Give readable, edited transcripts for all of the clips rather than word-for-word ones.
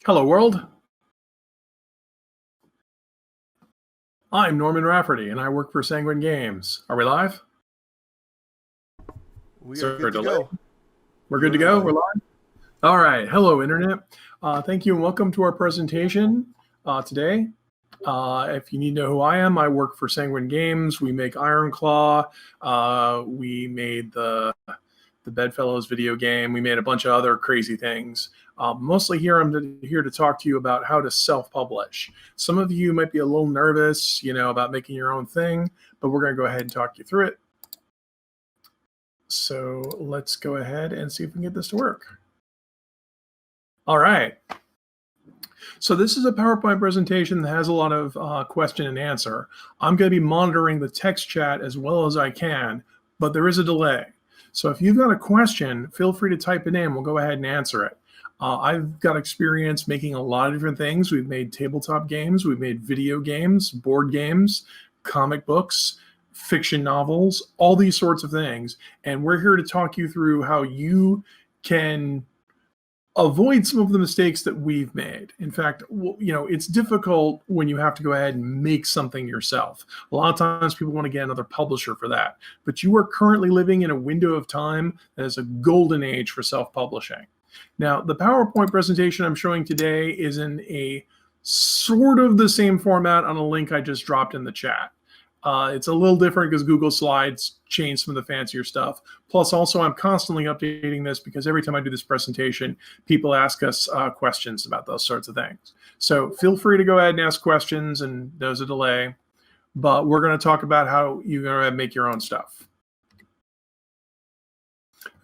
Hello, world. I'm Norman Rafferty, and I work for Sanguine Games. Are we live? We are good to go. We're good to go? We're live? All right. Hello, Internet. Thank you, and welcome to our presentation today. If you need to know who I am, I work for Sanguine Games. We make Iron Claw. We made the Bedfellows video game. We made a bunch of other crazy things. Mostly here, I'm here to talk to you about how to self-publish. Some of you might be a little nervous, about making your own thing, but we're going to go ahead and talk you through it. So let's go ahead and see if we can get this to work. All right. So this is a PowerPoint presentation that has a lot of question and answer. I'm going to be monitoring the text chat as well as I can, but there is a delay. So if you've got a question, feel free to type it in. We'll go ahead and answer it. I've got experience making a lot of different things. We've made tabletop games. We've made video games, board games, comic books, fiction novels, all these sorts of things. And we're here to talk you through how you can avoid some of the mistakes that we've made. In fact, it's difficult when you have to go ahead and make something yourself. A lot of times people want to get another publisher for that. But you are currently living in a window of time that is a golden age for self-publishing. Now, the PowerPoint presentation I'm showing today is in a sort of the same format on a link I just dropped in the chat. It's a little different because Google Slides changed some of the fancier stuff. Plus, also, I'm constantly updating this because every time I do this presentation, people ask us questions about those sorts of things. So feel free to go ahead and ask questions, and there's a delay. But we're going to talk about how you're going to make your own stuff.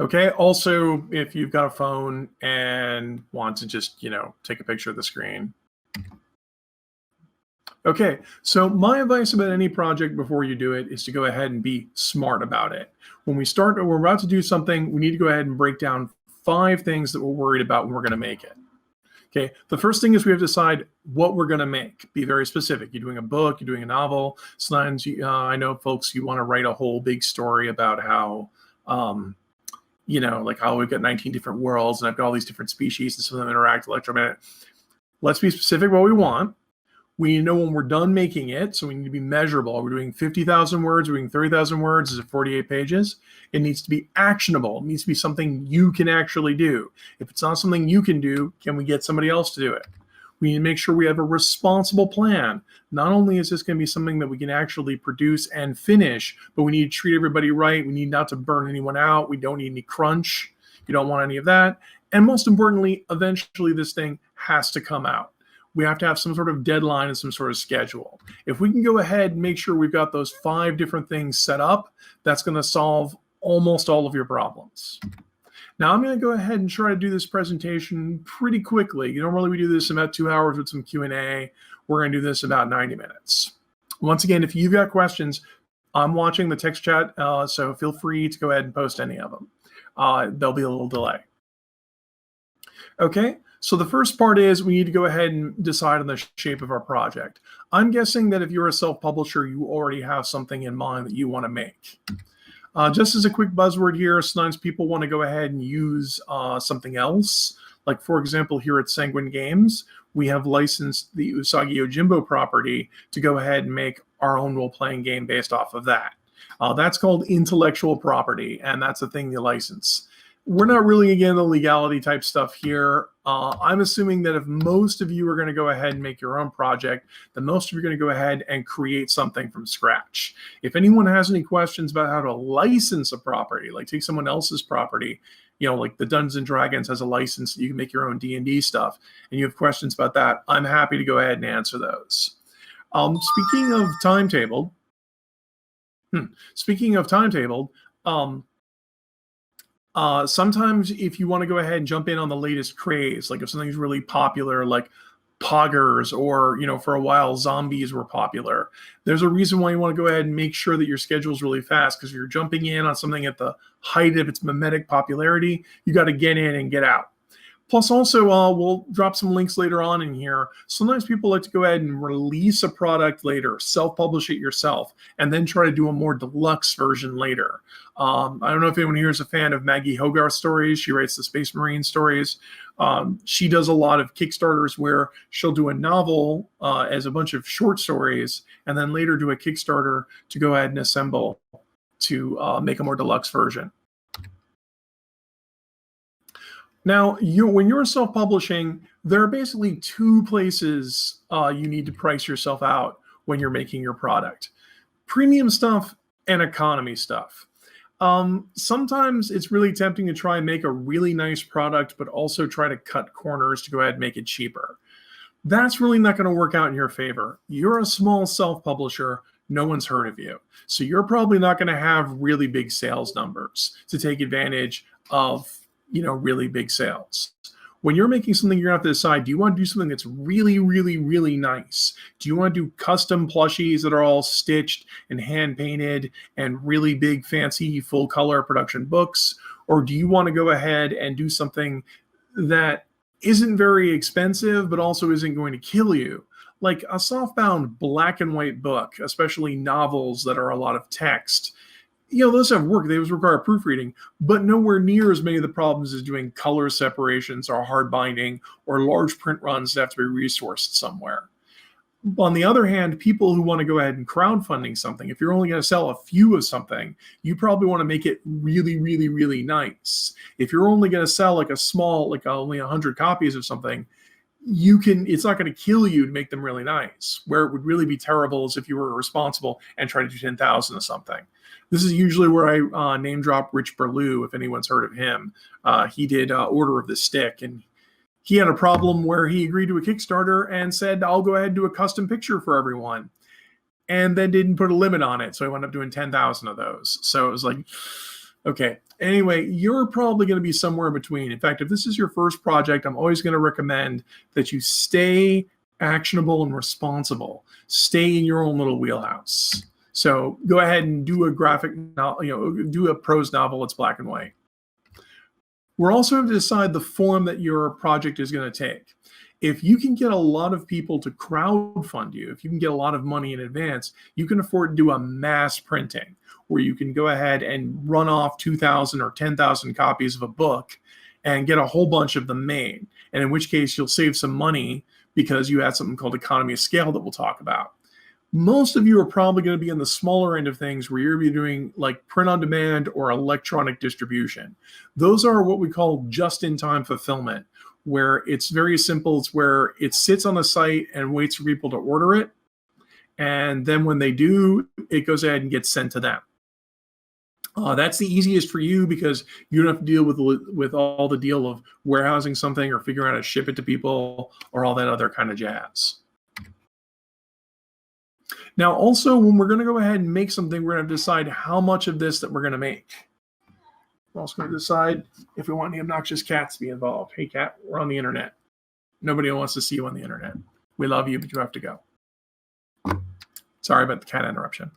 Okay, also, if you've got a phone and want to just, take a picture of the screen. Okay, so my advice about any project before you do it is to go ahead and be smart about it. When we're about to do something, we need to go ahead and break down 5 things that we're worried about when we're going to make it. Okay, the first thing is we have to decide what we're going to make. Be very specific. You're doing a book, you're doing a novel. Sometimes I know folks, you want to write a whole big story about how, like how we've got 19 different worlds and I've got all these different species and some of them interact electromagnetic. Let's be specific what we want. We need to know when we're done making it, so we need to be measurable. We're doing 50,000 words, we're doing 30,000 words, is it 48 pages? It needs to be actionable. It needs to be something you can actually do. If it's not something you can do, can we get somebody else to do it? We need to make sure we have a responsible plan. Not only is this going to be something that we can actually produce and finish, but we need to treat everybody right. We need not to burn anyone out. We don't need any crunch. You don't want any of that. And most importantly, eventually this thing has to come out. We have to have some sort of deadline and some sort of schedule. If we can go ahead and make sure we've got those 5 different things set up, that's going to solve almost all of your problems. Now, I'm going to go ahead and try to do this presentation pretty quickly. Normally, we do this in about 2 hours with some Q&A. We're going to do this about 90 minutes. Once again, if you've got questions, I'm watching the text chat, so feel free to go ahead and post any of them. There'll be a little delay. Okay. So the first part is we need to go ahead and decide on the shape of our project. I'm guessing that if you're a self-publisher, you already have something in mind that you want to make. Just as a quick buzzword here, sometimes people want to go ahead and use something else. Like, for example, here at Sanguine Games, we have licensed the Usagi Yojimbo property to go ahead and make our own role-playing game based off of that. That's called intellectual property, and that's the thing you license. We're not really getting the legality type stuff here. I'm assuming that if most of you are going to go ahead and make your own project, then most of you are going to go ahead and create something from scratch. If anyone has any questions about how to license a property, like take someone else's property, like the Dungeons and Dragons has a license, you can make your own D&D stuff, and you have questions about that, I'm happy to go ahead and answer those. Speaking of timetable, sometimes if you want to go ahead and jump in on the latest craze, like if something's really popular, like poggers or, for a while zombies were popular, there's a reason why you want to go ahead and make sure that your schedule is really fast, because if you're jumping in on something at the height of its mimetic popularity, you got to get in and get out. Plus, also, we'll drop some links later on in here. Sometimes people like to go ahead and release a product later, self-publish it yourself, and then try to do a more deluxe version later. I don't know if anyone here is a fan of Maggie Hogarth stories. She writes the Space Marine stories. She does a lot of Kickstarters where she'll do a novel as a bunch of short stories, and then later do a Kickstarter to go ahead and assemble to make a more deluxe version. Now, when you're self-publishing, there are basically two places you need to price yourself out when you're making your product: premium stuff and economy stuff. Sometimes it's really tempting to try and make a really nice product, but also try to cut corners to go ahead and make it cheaper. That's really not going to work out in your favor. You're a small self-publisher. No one's heard of you. So you're probably not going to have really big sales numbers to take advantage of really big sales. When you're making something, you're going to have to decide, do you want to do something that's really, really, really nice? Do you want to do custom plushies that are all stitched and hand painted and really big, fancy, full color production books? Or do you want to go ahead and do something that isn't very expensive, but also isn't going to kill you? Like a softbound black and white book, especially novels that are a lot of text. Those have work. Those require proofreading, but nowhere near as many of the problems as doing color separations or hard binding or large print runs that have to be resourced somewhere. On the other hand, people who want to go ahead and crowdfunding something, if you're only going to sell a few of something, you probably want to make it really, really, really nice. If you're only going to sell like a small, like only 100 copies of something, it's not going to kill you to make them really nice. Where it would really be terrible is if you were irresponsible and tried to do 10,000 of something. This is usually where I name drop Rich Berlew, if anyone's heard of him. He did Order of the Stick, and he had a problem where he agreed to a Kickstarter and said, I'll go ahead and do a custom picture for everyone, and then didn't put a limit on it. So he wound up doing 10,000 of those. So it was like, okay. Anyway, you're probably going to be somewhere in between. In fact, if this is your first project, I'm always going to recommend that you stay actionable and responsible. Stay in your own little wheelhouse. So go ahead and do a graphic novel, do a prose novel that's black and white. We're also going to decide the form that your project is going to take. If you can get a lot of people to crowdfund you, if you can get a lot of money in advance, you can afford to do a mass printing where you can go ahead and run off 2,000 or 10,000 copies of a book and get a whole bunch of them made. And in which case you'll save some money because you had something called economy of scale that we'll talk about. Most of you are probably going to be in the smaller end of things where you're going to be doing like print on demand or electronic distribution. Those are what we call just-in-time fulfillment, where it's very simple. It's where it sits on the site and waits for people to order it. And then when they do, it goes ahead and gets sent to them. That's the easiest for you because you don't have to deal with all the deal of warehousing something or figuring out how to ship it to people or all that other kind of jazz. Now, also, when we're going to go ahead and make something, we're going to decide how much of this that we're going to make. We're also going to decide if we want any obnoxious cats to be involved. Hey, cat, we're on the internet. Nobody wants to see you on the internet. We love you, but you have to go. Sorry about the cat interruption.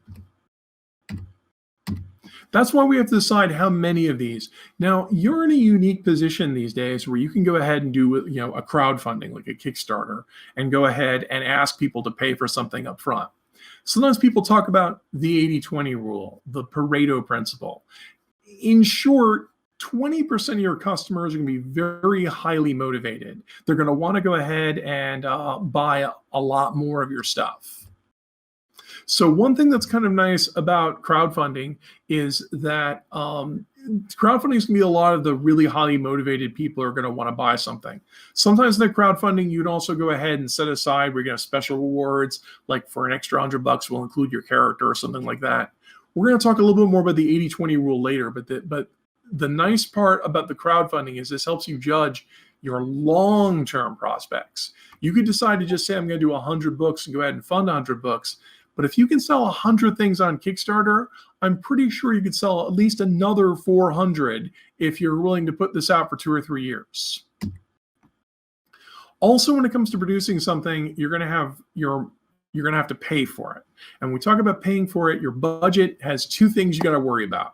That's why we have to decide how many of these. Now, you're in a unique position these days where you can go ahead and do a crowdfunding, like a Kickstarter, and go ahead and ask people to pay for something up front. Sometimes people talk about the 80-20 rule, the Pareto principle. In short, 20% of your customers are going to be very highly motivated. They're going to want to go ahead and buy a lot more of your stuff. So one thing that's kind of nice about crowdfunding is that crowdfunding is going to be a lot of the really highly motivated people are going to want to buy something. Sometimes in the crowdfunding, you'd also go ahead and set aside where you're going to have special rewards, like for an extra $100, we'll include your character or something like that. We're going to talk a little bit more about the 80-20 rule later, but the nice part about the crowdfunding is this helps you judge your long-term prospects. You could decide to just say, I'm going to do 100 books and go ahead and fund 100 books. But if you can sell 100 things on Kickstarter, I'm pretty sure you could sell at least another 400 if you're willing to put this out for 2 or 3 years. Also, when it comes to producing something, you're going to have to pay for it. And when we talk about paying for it, your budget has 2 things you got to worry about.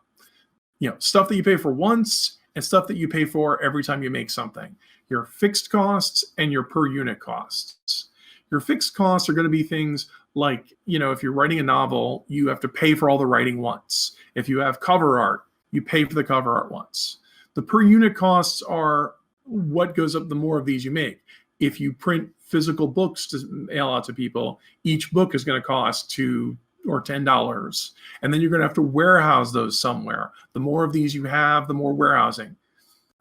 Stuff that you pay for once and stuff that you pay for every time you make something. Your fixed costs and your per unit costs. Your fixed costs are going to be things like, if you're writing a novel, you have to pay for all the writing once. If you have cover art, you pay for the cover art once. The per unit costs are what goes up the more of these you make. If you print physical books to mail out to people, each book is going to cost $2 or $10. And then you're going to have to warehouse those somewhere. The more of these you have, the more warehousing.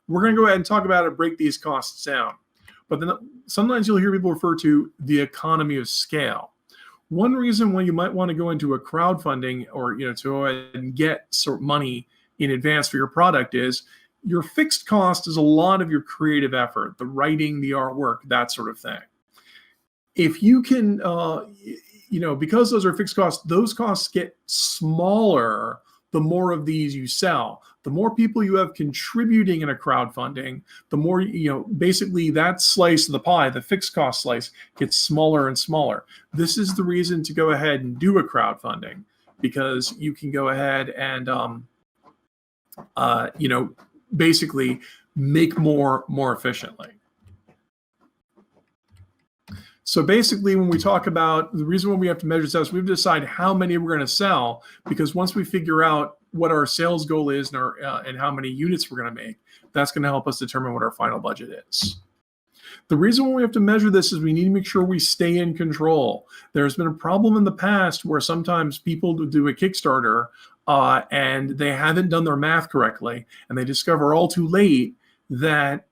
We're going to go ahead and talk about it, break these costs down. But then sometimes you'll hear people refer to the economy of scale. One reason why you might want to go into a crowdfunding or to go ahead and get money in advance for your product is your fixed cost is a lot of your creative effort, the writing, the artwork, that sort of thing. If you can, because those are fixed costs, those costs get smaller the more of these you sell. The more people you have contributing in a crowdfunding, the more, basically that slice of the pie, the fixed cost slice, gets smaller and smaller. This is the reason to go ahead and do a crowdfunding, because you can go ahead and, basically make more efficiently. So basically, when we talk about the reason why we have to measure sales, we have to decide how many we're going to sell, because once we figure out what our sales goal is and how many units we're going to make, that's going to help us determine what our final budget is. The reason why we have to measure this is we need to make sure we stay in control. There's been a problem in the past where sometimes people do a Kickstarter and they haven't done their math correctly, and they discover all too late that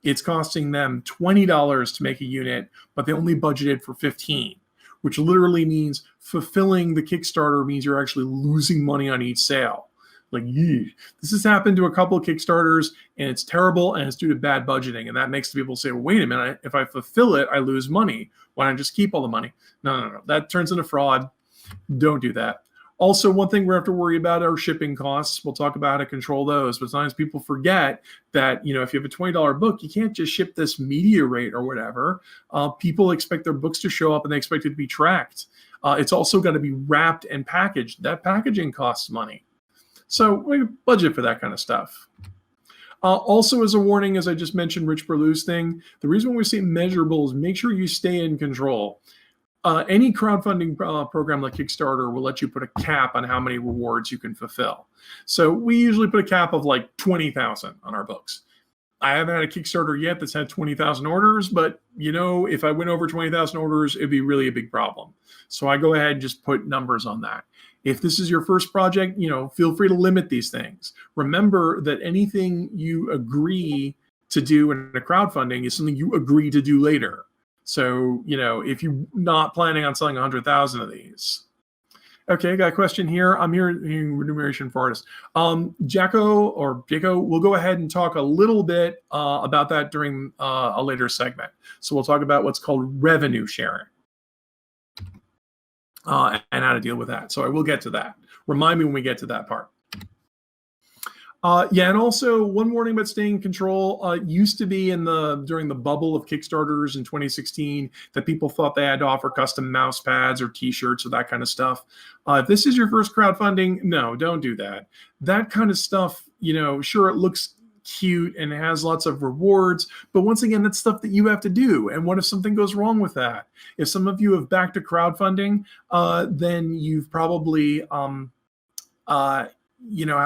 it's costing them $20 to make a unit, but they only budgeted for $15, which literally means fulfilling the Kickstarter means you're actually losing money on each sale. Like, this has happened to a couple of Kickstarters, and it's terrible, and it's due to bad budgeting. And that makes the people say, well, wait a minute, if I fulfill it, I lose money. Why don't I just keep all the money? No. That turns into fraud. Don't do that. Also, one thing we have to worry about are shipping costs. We'll talk about how to control those. But sometimes people forget that, if you have a $20 book, you can't just ship this media rate or whatever. People expect their books to show up, and they expect it to be tracked. It's also got to be wrapped and packaged. That packaging costs money. So we budget for that kind of stuff. Also, as a warning, as I just mentioned, Rich Berlew's thing, the reason we say measurable is make sure you stay in control. Any crowdfunding program like Kickstarter will let you put a cap on how many rewards you can fulfill. So we usually put a cap of like 20,000 on our books. I haven't had a Kickstarter yet that's had 20,000 orders, but if I went over 20,000 orders, it'd be really a big problem. So I go ahead and just put numbers on that. If this is your first project, feel free to limit these things. Remember that anything you agree to do in a crowdfunding is something you agree to do later. So, if you're not planning on selling 100,000 of these. Okay, got a question here. I'm hearing remuneration for artists. Jaco will go ahead and talk a little bit about that during a later segment. So we'll talk about what's called revenue sharing and how to deal with that. So I will get to that. Remind me when we get to that part. And also one warning about staying in control. Used to be during the bubble of Kickstarters in 2016 that people thought they had to offer custom mouse pads or T-shirts or that kind of stuff. If this is your first crowdfunding, no, don't do that. That kind of stuff, sure, it looks cute and it has lots of rewards, but once again, that's stuff that you have to do. And what if something goes wrong with that? If some of you have backed a crowdfunding, then you've probably had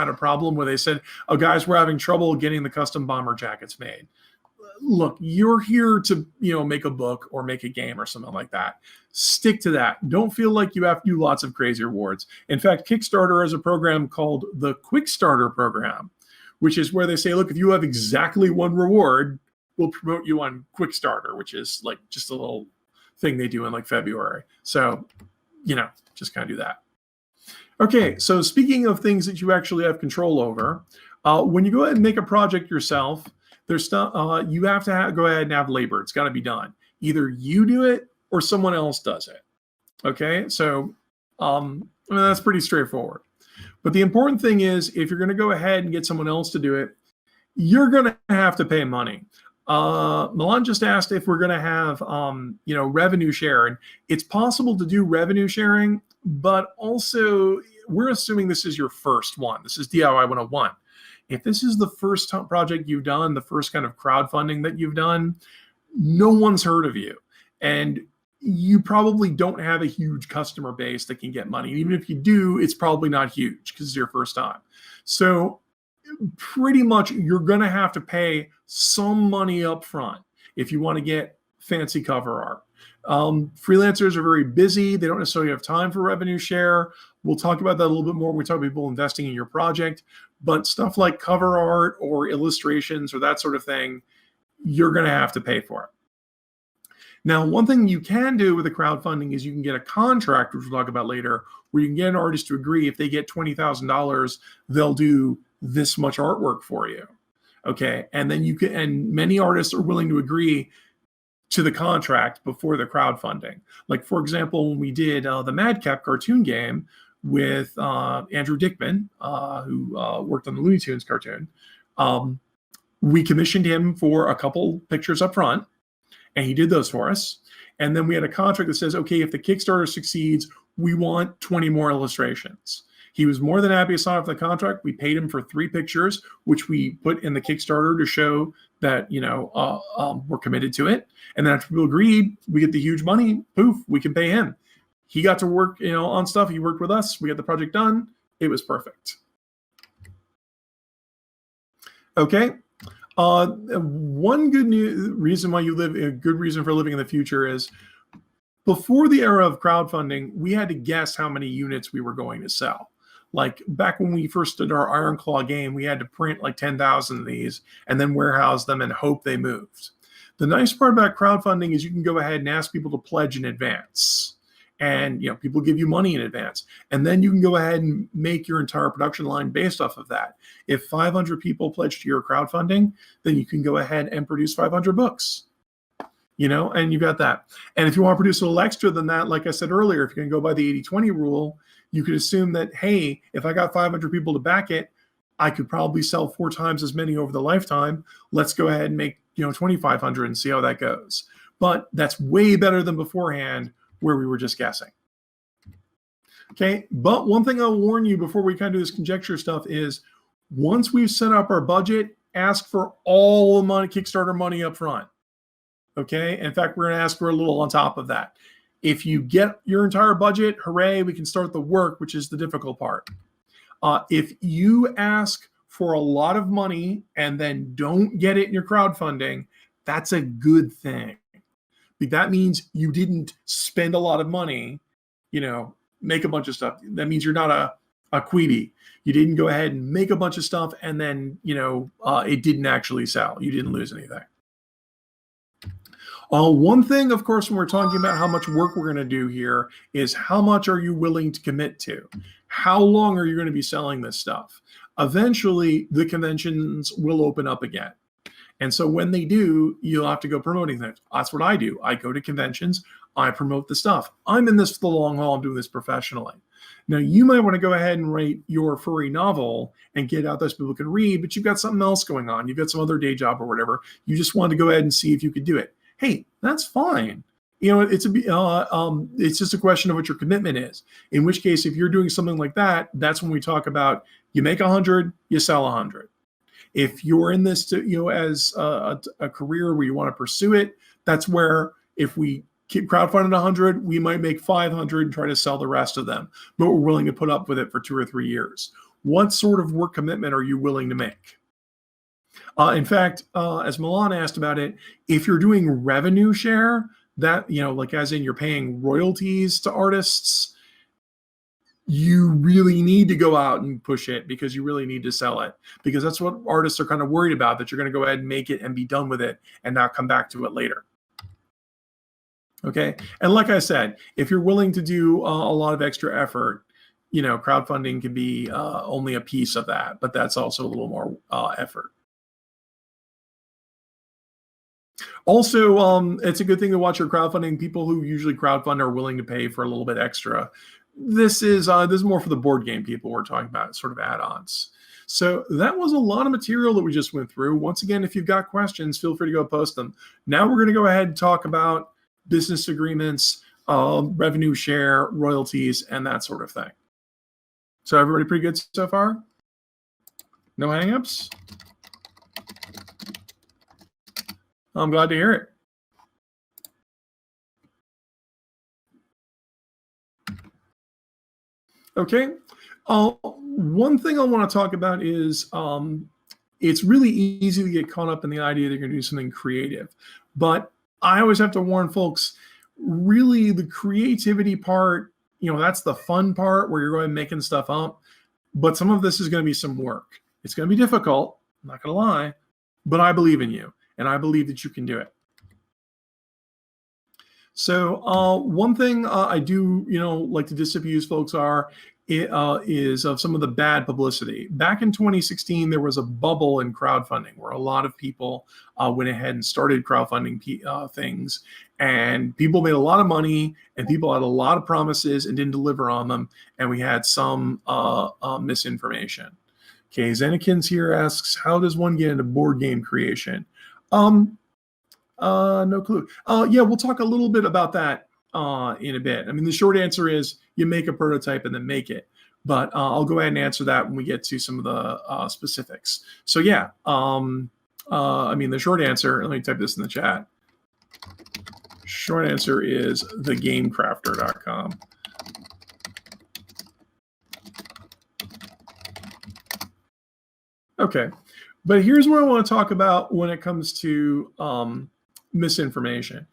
a problem where they said, oh, guys, we're having trouble getting the custom bomber jackets made. Look, you're here to, make a book or make a game or something like that. Stick to that. Don't feel like you have to do lots of crazy rewards. In fact, Kickstarter has a program called the Quick Starter program, which is where they say, look, if you have exactly one reward, we'll promote you on Quick Starter, which is like just a little thing they do in like February. So, just kind of do that. Okay, so speaking of things that you actually have control over, when you go ahead and make a project yourself, there's stuff you have to go ahead and have labor. It's got to be done. Either you do it or someone else does it. Okay, so that's pretty straightforward. But the important thing is, if you're going to go ahead and get someone else to do it, you're going to have to pay money. Milan just asked if we're going to have revenue sharing. It's possible to do revenue sharing, but also we're assuming this is your first one. This is DIY 101. if this is the first project you've done, the first kind of crowdfunding that you've done, no one's heard of you. And you probably don't have a huge customer base that can get money. Even if you do, it's probably not huge because it's your first time. So pretty much you're going to have to pay some money up front if you want to get fancy cover art. Freelancers are very busy. They don't necessarily have time for revenue share. We'll talk about that a little bit more when we talk about people investing in your project. But stuff like cover art or illustrations or that sort of thing, you're going to have to pay for it. Now, one thing you can do with the crowdfunding is you can get a contract, which we'll talk about later, where you can get an artist to agree if they get $20,000, they'll do this much artwork for you. Okay. And then you can, and many artists are willing to agree to the contract before the crowdfunding. Like, for example, when we did the Madcap cartoon game with Andrew Dickman, who worked on the Looney Tunes cartoon, we commissioned him for a couple pictures up front, and he did those for us. And then we had a contract that says, okay, if the Kickstarter succeeds, we want 20 more illustrations. He was more than happy to sign off the contract. We paid him for 3 pictures, which we put in the Kickstarter to show that, we're committed to it. And then after people agreed, we get the huge money, poof, we can pay him. He got to work, on stuff. He worked with us. We got the project done. It was perfect. Okay. One good reason why you live, a good reason for living in the future is before the era of crowdfunding, we had to guess how many units we were going to sell. Like back when we first did our Iron Claw game, we had to print like 10,000 of these and then warehouse them and hope they moved. The nice part about crowdfunding is you can go ahead and ask people to pledge in advance. And people give you money in advance. And then you can go ahead and make your entire production line based off of that. If 500 people pledge to your crowdfunding, then you can go ahead and produce 500 books. And you've got that. And if you want to produce a little extra than that, like I said earlier, if you can go by the 80-20 rule, you could assume that, hey, if I got 500 people to back it, I could probably sell 4 times as many over the lifetime. Let's go ahead and make 2,500 and see how that goes. But that's way better than beforehand, where we were just guessing. Okay, but one thing I'll warn you before we kind of do this conjecture stuff is once we've set up our budget, ask for all the money, Kickstarter money up front. Okay, in fact, we're going to ask for a little on top of that. If you get your entire budget, hooray, we can start the work, which is the difficult part. If you ask for a lot of money and then don't get it in your crowdfunding, that's a good thing. That means you didn't spend a lot of money, make a bunch of stuff. That means you're not a queedy. You didn't go ahead and make a bunch of stuff and then, it didn't actually sell. You didn't lose anything. One thing, of course, when we're talking about how much work we're going to do here is how much are you willing to commit to? How long are you going to be selling this stuff? Eventually, the conventions will open up again. And so when they do, you'll have to go promoting things. That's what I do. I go to conventions. I promote the stuff. I'm in this for the long haul. I'm doing this professionally. Now, you might want to go ahead and write your furry novel and get out there so people can read, but you've got something else going on. You've got some other day job or whatever. You just want to go ahead and see if you could do it. Hey, that's fine. It's just a question of what your commitment is. In which case, if you're doing something like that, that's when we talk about you make 100, you sell 100. If you're in this as a career where you want to pursue it, that's where if we keep crowdfunding 100, we might make 500 and try to sell the rest of them. But we're willing to put up with it for 2 or 3 years. What sort of work commitment are you willing to make? In fact, as Milan asked about it, if you're doing revenue share, that, like as in you're paying royalties to artists, you really need to go out and push it because you really need to sell it, because that's what artists are kind of worried about, that you're going to go ahead and make it and be done with it and not come back to it later. Okay. And like I said, if you're willing to do a lot of extra effort, crowdfunding can be only a piece of that, but that's also a little more effort. Also, it's a good thing to watch your crowdfunding. People who usually crowdfund are willing to pay for a little bit extra. This is more for the board game people we're talking about, sort of add-ons. So that was a lot of material that we just went through. Once again, if you've got questions, feel free to go post them. Now we're going to go ahead and talk about business agreements, revenue share, royalties, and that sort of thing. So everybody pretty good so far? No hangups? I'm glad to hear it. Okay. One thing I want to talk about is it's really easy to get caught up in the idea that you're going to do something creative. But I always have to warn folks, really the creativity part, that's the fun part where you're going and making stuff up. But some of this is going to be some work. It's going to be difficult, I'm not going to lie, but I believe in you and I believe that you can do it. So one thing I do, like to disabuse folks is of some of the bad publicity. Back in 2016, there was a bubble in crowdfunding where a lot of people went ahead and started crowdfunding things, and people made a lot of money, and people had a lot of promises and didn't deliver on them, and we had some misinformation. Okay, Zenekins here asks, how does one get into board game creation? No clue. Yeah, we'll talk a little bit about that in a bit. I mean, the short answer is you make a prototype and then make it. But I'll go ahead and answer that when we get to some of the specifics. So yeah, I mean, the short answer, let me type this in the chat. Short answer is thegamecrafter.com. Okay, but here's what I want to talk about when it comes to misinformation.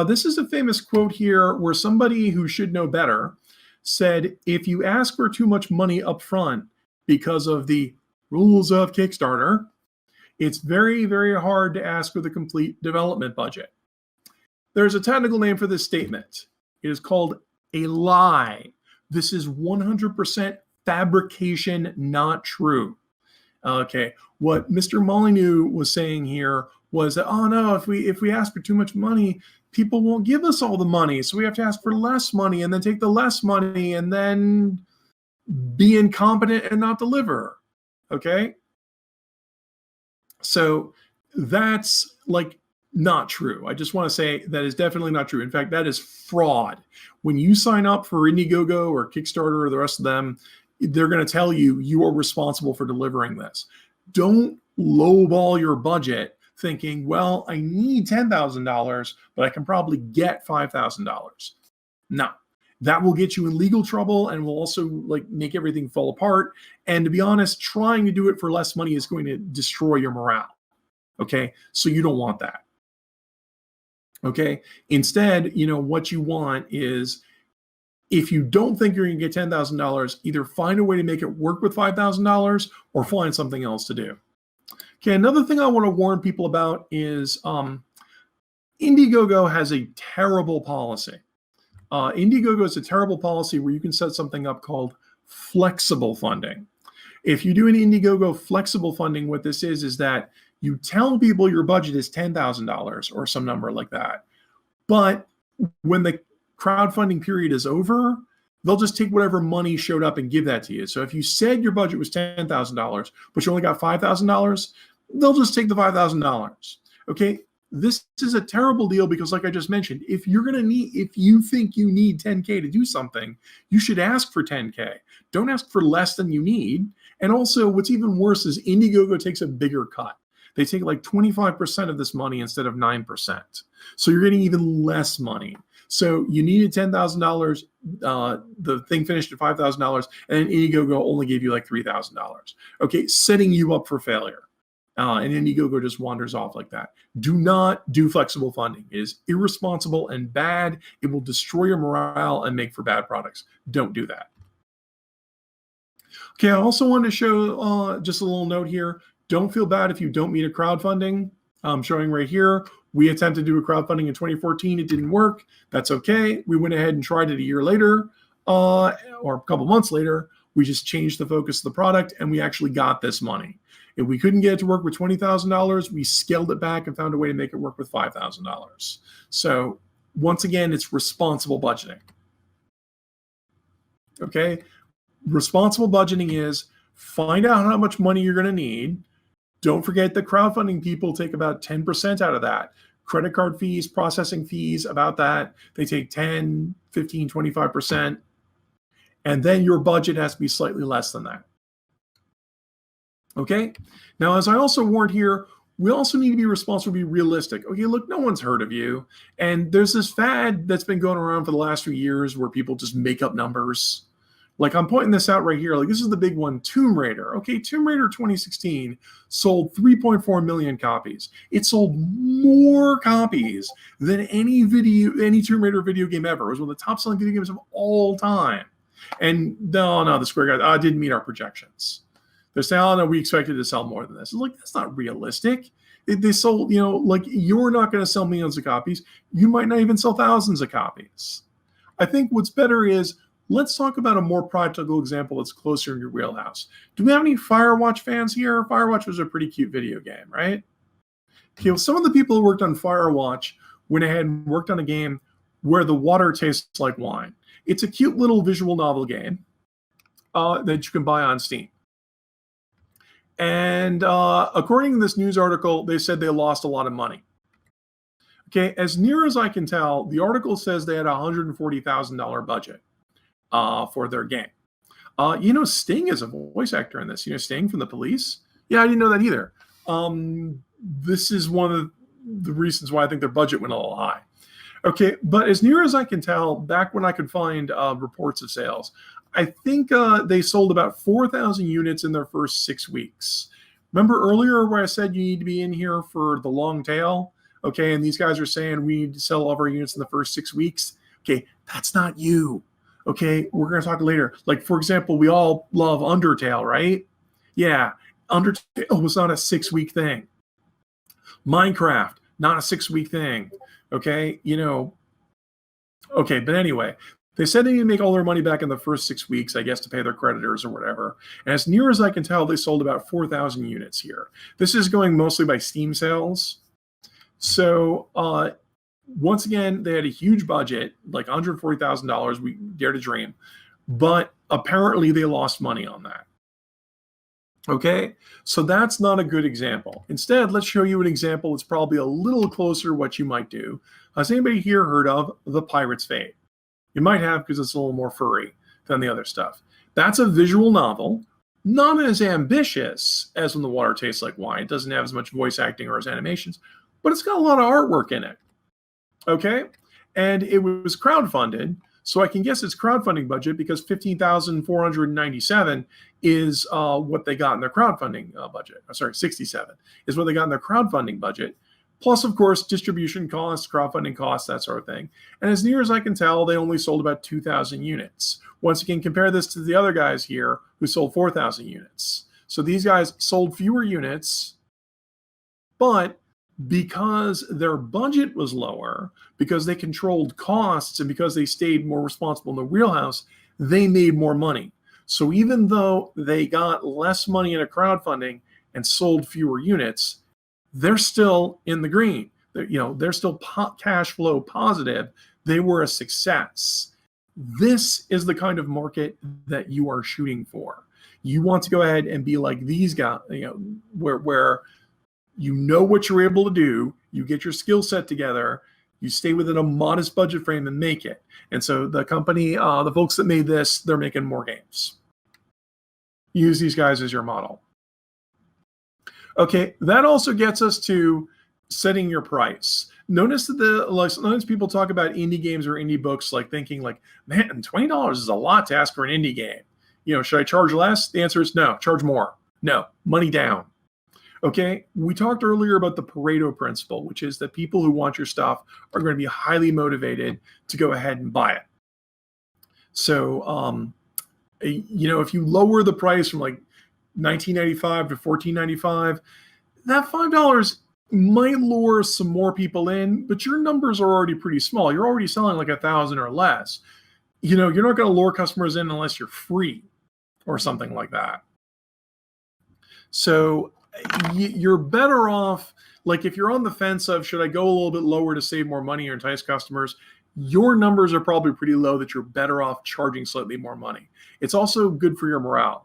This is a famous quote here where somebody who should know better said, if you ask for too much money up front because of the rules of Kickstarter, it's very, very hard to ask for the complete development budget. There's a technical name for this statement. It is called a lie. This is 100% fabrication, not true. Okay, what Mr. Molyneux was saying here was that, oh no, if we ask for too much money, people won't give us all the money. So we have to ask for less money and then take the less money and then be incompetent and not deliver. Okay. So that's like not true. I just want to say that is definitely not true. In fact, that is fraud. When you sign up for Indiegogo or Kickstarter or the rest of them, they're going to tell you you are responsible for delivering this. Don't lowball your budget thinking, well, I need $10,000, but I can probably get $5,000. No, that will get you in legal trouble and will also like make everything fall apart. And to be honest, trying to do it for less money is going to destroy your morale. Okay, so you don't want that. Okay, instead, what you want is, if you don't think you're going to get $10,000, either find a way to make it work with $5,000 or find something else to do. Okay, another thing I want to warn people about is Indiegogo has a terrible policy. Indiegogo is a terrible policy where you can set something up called flexible funding. If you do an Indiegogo flexible funding, what this is that you tell people your budget is $10,000 or some number like that. But when the crowdfunding period is over, they'll just take whatever money showed up and give that to you. So if you said your budget was $10,000, but you only got $5,000, they'll just take the $5,000. Okay, this is a terrible deal because, like I just mentioned, if you think you need 10K to do something, you should ask for 10K. Don't ask for less than you need. And also, what's even worse is Indiegogo takes a bigger cut. They take like 25% of this money instead of 9%. So you're getting even less money. So you needed $10,000. The thing finished at $5,000, and Indiegogo only gave you like $3,000. Okay, setting you up for failure. And Indiegogo just wanders off like that. Do not do flexible funding. It is irresponsible and bad. It will destroy your morale and make for bad products. Don't do that. Okay, I also wanted to show just a little note here. Don't feel bad if you don't meet a crowdfunding. I'm showing right here. We attempted to do a crowdfunding in 2014. It didn't work. That's okay. We went ahead and tried it a year later or a couple months later. We just changed the focus of the product and we actually got this money. If we couldn't get it to work with $20,000, we scaled it back and found a way to make it work with $5,000. So once again, it's responsible budgeting. Okay. Responsible budgeting is find out how much money you're going to need. Don't forget that crowdfunding people take about 10% out of that. Credit card fees, processing fees, about that. They take 10, 15, 25%. And then your budget has to be slightly less than that. Okay. Now, as I also warned here, we also need to be responsible, be realistic. Okay, look, no one's heard of you. And there's this fad that's been going around for the last few years where people just make up numbers. Like I'm pointing this out right here. Like this is the big one, Tomb Raider. Okay, Tomb Raider 2016 sold 3.4 million copies. It sold more copies than any Tomb Raider video game ever. It was one of the top selling video games of all time. And no, the Square guys didn't meet our projections. They're saying, oh no, we expected to sell more than this. It's like, that's not realistic. They sold, like you're not going to sell millions of copies. You might not even sell thousands of copies. I think what's better is let's talk about a more practical example that's closer in your wheelhouse. Do we have any Firewatch fans here? Firewatch was a pretty cute video game, right? Okay, well, some of the people who worked on Firewatch went ahead and worked on a game where the water tastes like wine. It's a cute little visual novel game that you can buy on Steam. And according to this news article, they said they lost a lot of money. Okay, as near as I can tell, the article says they had a $140,000 budget for their game. Sting is a voice actor in this. Sting from The Police? Yeah, I didn't know that either. This is one of the reasons why I think their budget went a little high. Okay, but as near as I can tell, back when I could find reports of sales, I think they sold about 4,000 units in their first 6 weeks. Remember earlier where I said you need to be in here for the long tail? Okay, and these guys are saying we need to sell all of our units in the first 6 weeks. Okay, that's not you. Okay, we're going to talk later. Like, for example, we all love Undertale, right? Yeah, Undertale was not a 6-week thing. Minecraft, not a 6-week thing. Okay, okay, but anyway, they said they need to make all their money back in the first 6 weeks, I guess, to pay their creditors or whatever. And as near as I can tell, they sold about 4,000 units here. This is going mostly by Steam sales. So once again, they had a huge budget, like $140,000, we dare to dream. But apparently they lost money on that. Okay, so that's not a good example. Instead, let's show you an example that's probably a little closer to what you might do. Has anybody here heard of The Pirate's Fate? You might have, because it's a little more furry than the other stuff. That's a visual novel, not as ambitious as When the Water Tastes Like Wine. It doesn't have as much voice acting or as animations, but it's got a lot of artwork in it. Okay, and it was crowdfunded. So I can guess its crowdfunding budget, because $15,497 is what they got in their crowdfunding budget. Sorry, 67 is what they got in their crowdfunding budget. Plus, of course, distribution costs, crowdfunding costs, that sort of thing. And as near as I can tell, they only sold about 2,000 units. Once again, compare this to the other guys here who sold 4,000 units. So these guys sold fewer units, but because their budget was lower, because they controlled costs, and because they stayed more responsible in the wheelhouse, they made more money. So even though they got less money in a crowdfunding and sold fewer units, they're still in the green. They're still cash flow positive. They were a success. This is the kind of market that you are shooting for. You want to go ahead and be like these guys, where you know what you're able to do, you get your skill set together, you stay within a modest budget frame and make it. And so the company, the folks that made this, they're making more games. Use these guys as your model. Okay, that also gets us to setting your price. Notice that sometimes people talk about indie games or indie books, like thinking like, man, $20 is a lot to ask for an indie game. Should I charge less? The answer is no, charge more. No, money down. Okay, we talked earlier about the Pareto principle, which is that people who want your stuff are going to be highly motivated to go ahead and buy it. So, if you lower the price from like $19.95 to $14.95, that $5 might lure some more people in, but your numbers are already pretty small. You're already selling like 1,000 or less. You're not going to lure customers in unless you're free or something like that. So you're better off, like if you're on the fence of should I go a little bit lower to save more money or entice customers, your numbers are probably pretty low that you're better off charging slightly more money. It's also good for your morale,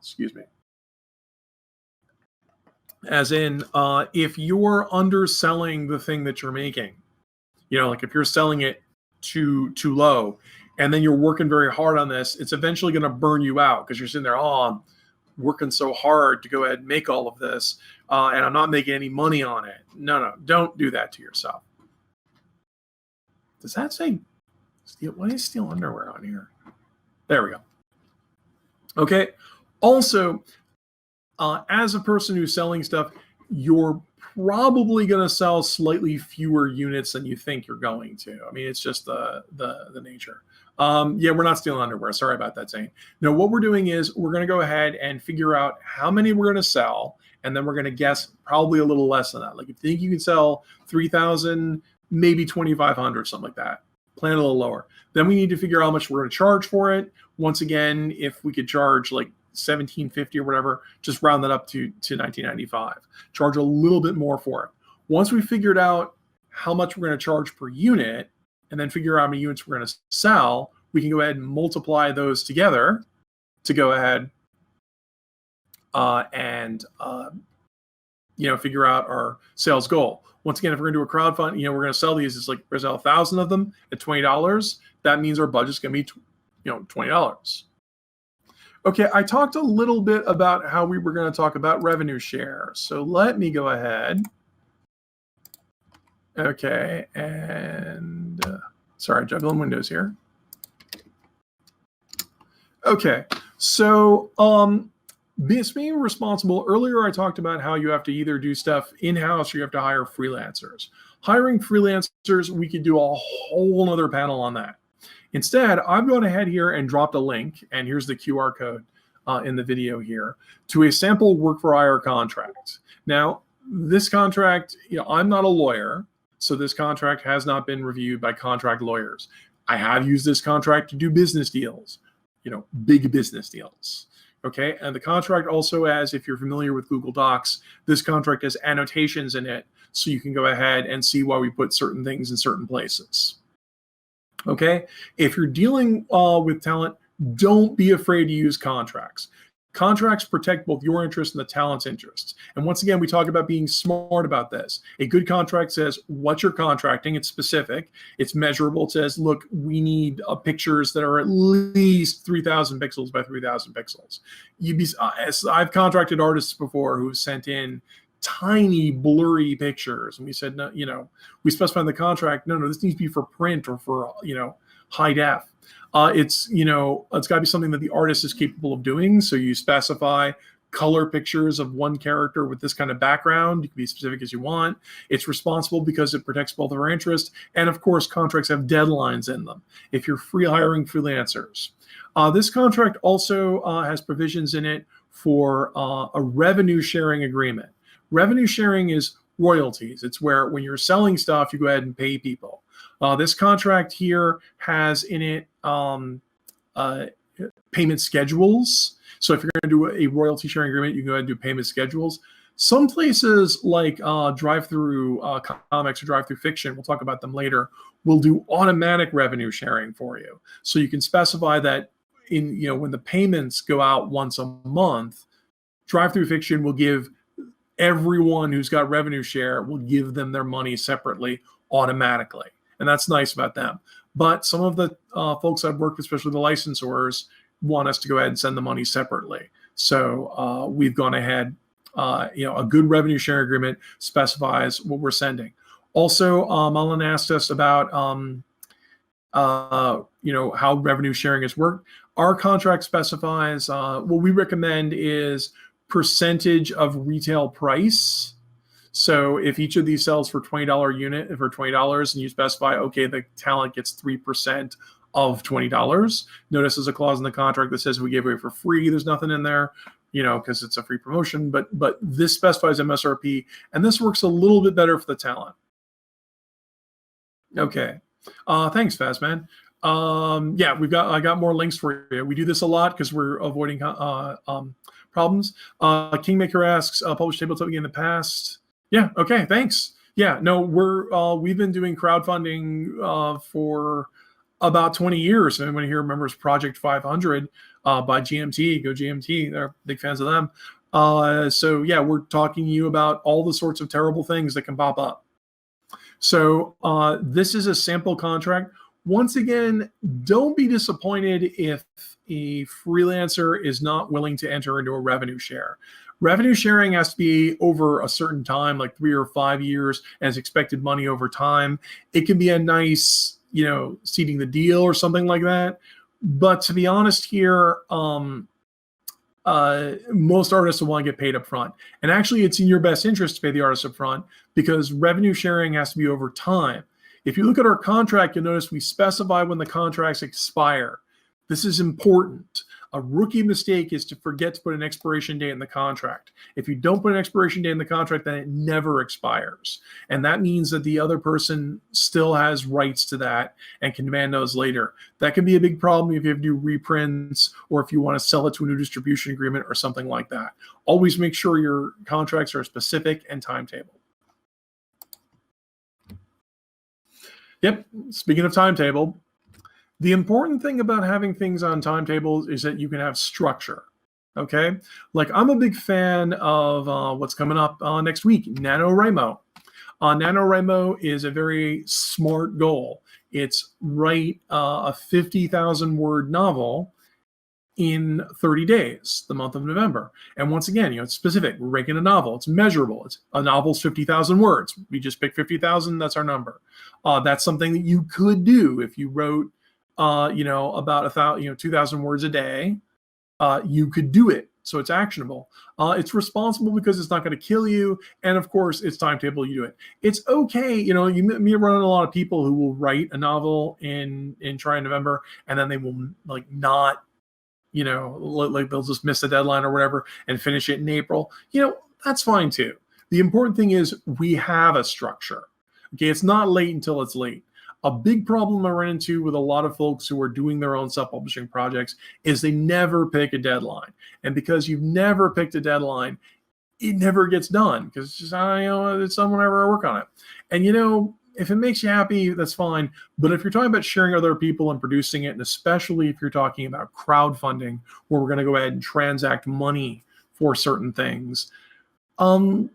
As in, if you're underselling the thing that you're making, like if you're selling it too low and then you're working very hard on this, it's eventually going to burn you out because you're sitting there, working so hard to go ahead and make all of this, and I'm not making any money on it. No, don't do that to yourself. Does that say steel? Why is steel underwear on here? There we go. Okay. Also, as a person who's selling stuff, you're probably going to sell slightly fewer units than you think you're going to. I mean, it's just the nature. Yeah, we're not stealing underwear. Sorry about that, Zane. No, what we're doing is we're going to go ahead and figure out how many we're going to sell, and then we're going to guess probably a little less than that. Like if you think you can sell 3,000, maybe 2,500, something like that. Plan a little lower. Then we need to figure out how much we're going to charge for it. Once again, if we could charge like $1,750 or whatever, just round that up to $1,995. Charge a little bit more for it. Once we figured out how much we're going to charge per unit, and then figure out how many units we're going to sell, we can go ahead and multiply those together to go ahead and figure out our sales goal. Once again, if we're going to do a crowdfund, we're going to sell these. It's like we're going to sell 1,000 of them at $20. That means our budget's going to be $20. Okay, I talked a little bit about how we were going to talk about revenue share. So let me go ahead. Okay, and sorry, juggling windows here. Okay, so being responsible, earlier I talked about how you have to either do stuff in-house or you have to hire freelancers. Hiring freelancers, we could do a whole other panel on that. Instead, I've gone ahead here and dropped a link, and here's the QR code in the video here, to a sample work for hire contract. Now, this contract, I'm not a lawyer, so this contract has not been reviewed by contract lawyers. I have used this contract to do business deals, big business deals. Okay, and the contract also has, if you're familiar with Google Docs, this contract has annotations in it, so you can go ahead and see why we put certain things in certain places. Okay, if you're dealing with talent, don't be afraid to use contracts. Contracts protect both your interests and the talent's interests. And once again, we talk about being smart about this. A good contract says what you're contracting. It's specific. It's measurable. It says, look, we need pictures that are at least 3,000 pixels by 3,000 pixels. I've contracted artists before who sent in tiny blurry pictures, and we said, no, we specify in the contract, no, this needs to be for print or for high def. It's got to be something that the artist is capable of doing. So you specify color pictures of one character with this kind of background. You can be as specific as you want. It's responsible because it protects both of our interests. And of course, contracts have deadlines in them if you're hiring freelancers. This contract also has provisions in it for a revenue sharing agreement. Revenue sharing is royalties. It's where when you're selling stuff, you go ahead and pay people. This contract here has in it payment schedules. So if you're going to do a royalty sharing agreement, you can go ahead and do payment schedules. Some places like Drive-Through Comics or Drive-Through Fiction, we'll talk about them later, will do automatic revenue sharing for you. So you can specify that when the payments go out once a month, Drive-Through Fiction will give everyone who's got revenue share, will give them their money separately automatically. And that's nice about them. But some of the folks I've worked with, especially the licensors, want us to go ahead and send the money separately. So we've gone ahead, a good revenue share agreement specifies what we're sending. Also, Mullen asked us about, how revenue sharing has worked. Our contract specifies, what we recommend is percentage of retail price. So if each of these sells for $20 unit for $20 and you specify, okay, the talent gets 3% of $20. Notice there's a clause in the contract that says we give away for free. There's nothing in there, because it's a free promotion, but this specifies MSRP, and this works a little bit better for the talent. Okay. Thanks, Fazman. Yeah, I got more links for you. We do this a lot because we're avoiding problems. Kingmaker asks, published tabletop game in the past. Yeah. Okay. Thanks. Yeah. No, we've been doing crowdfunding for about 20 years. Anyone here remembers Project 500 by GMT? Go GMT. They're big fans of them. So yeah, we're talking to you about all the sorts of terrible things that can pop up. So this is a sample contract. Once again, don't be disappointed if a freelancer is not willing to enter into a revenue share. Revenue sharing has to be over a certain time, like 3 or 5 years, as expected money over time. It can be a nice, seeding the deal or something like that. But to be honest here, most artists will want to get paid up front. And actually, it's in your best interest to pay the artist up front because revenue sharing has to be over time. If you look at our contract, you'll notice we specify when the contracts expire. This is important. A rookie mistake is to forget to put an expiration date in the contract. If you don't put an expiration date in the contract, then it never expires. And that means that the other person still has rights to that and can demand those later. That can be a big problem if you have to do reprints or if you want to sell it to a new distribution agreement or something like that. Always make sure your contracts are specific and timetable. Yep, speaking of timetable, the important thing about having things on timetables is that you can have structure, okay? Like I'm a big fan of what's coming up next week, NaNoWriMo. NaNoWriMo is a very smart goal. It's write a 50,000 word novel in 30 days, the month of November. And once again, it's specific. We're ranking a novel. It's measurable. It's a novel's 50,000 words. We just picked 50,000. That's our number. That's something that you could do if you wrote about 2,000 words a day. You could do it. So it's actionable. It's responsible because it's not going to kill you. And of course, it's timetable. You do it. It's okay. You run into a lot of people who will write a novel in try in November, and then they will not, they'll just miss the deadline or whatever and finish it in April. That's fine too. The important thing is we have a structure. Okay. It's not late until it's late. A big problem I run into with a lot of folks who are doing their own self-publishing projects is they never pick a deadline. And because you've never picked a deadline, it never gets done because it's just, it's done whenever I work on it. And, if it makes you happy, that's fine. But if you're talking about sharing with other people and producing it, and especially if you're talking about crowdfunding, where we're going to go ahead and transact money for certain things, where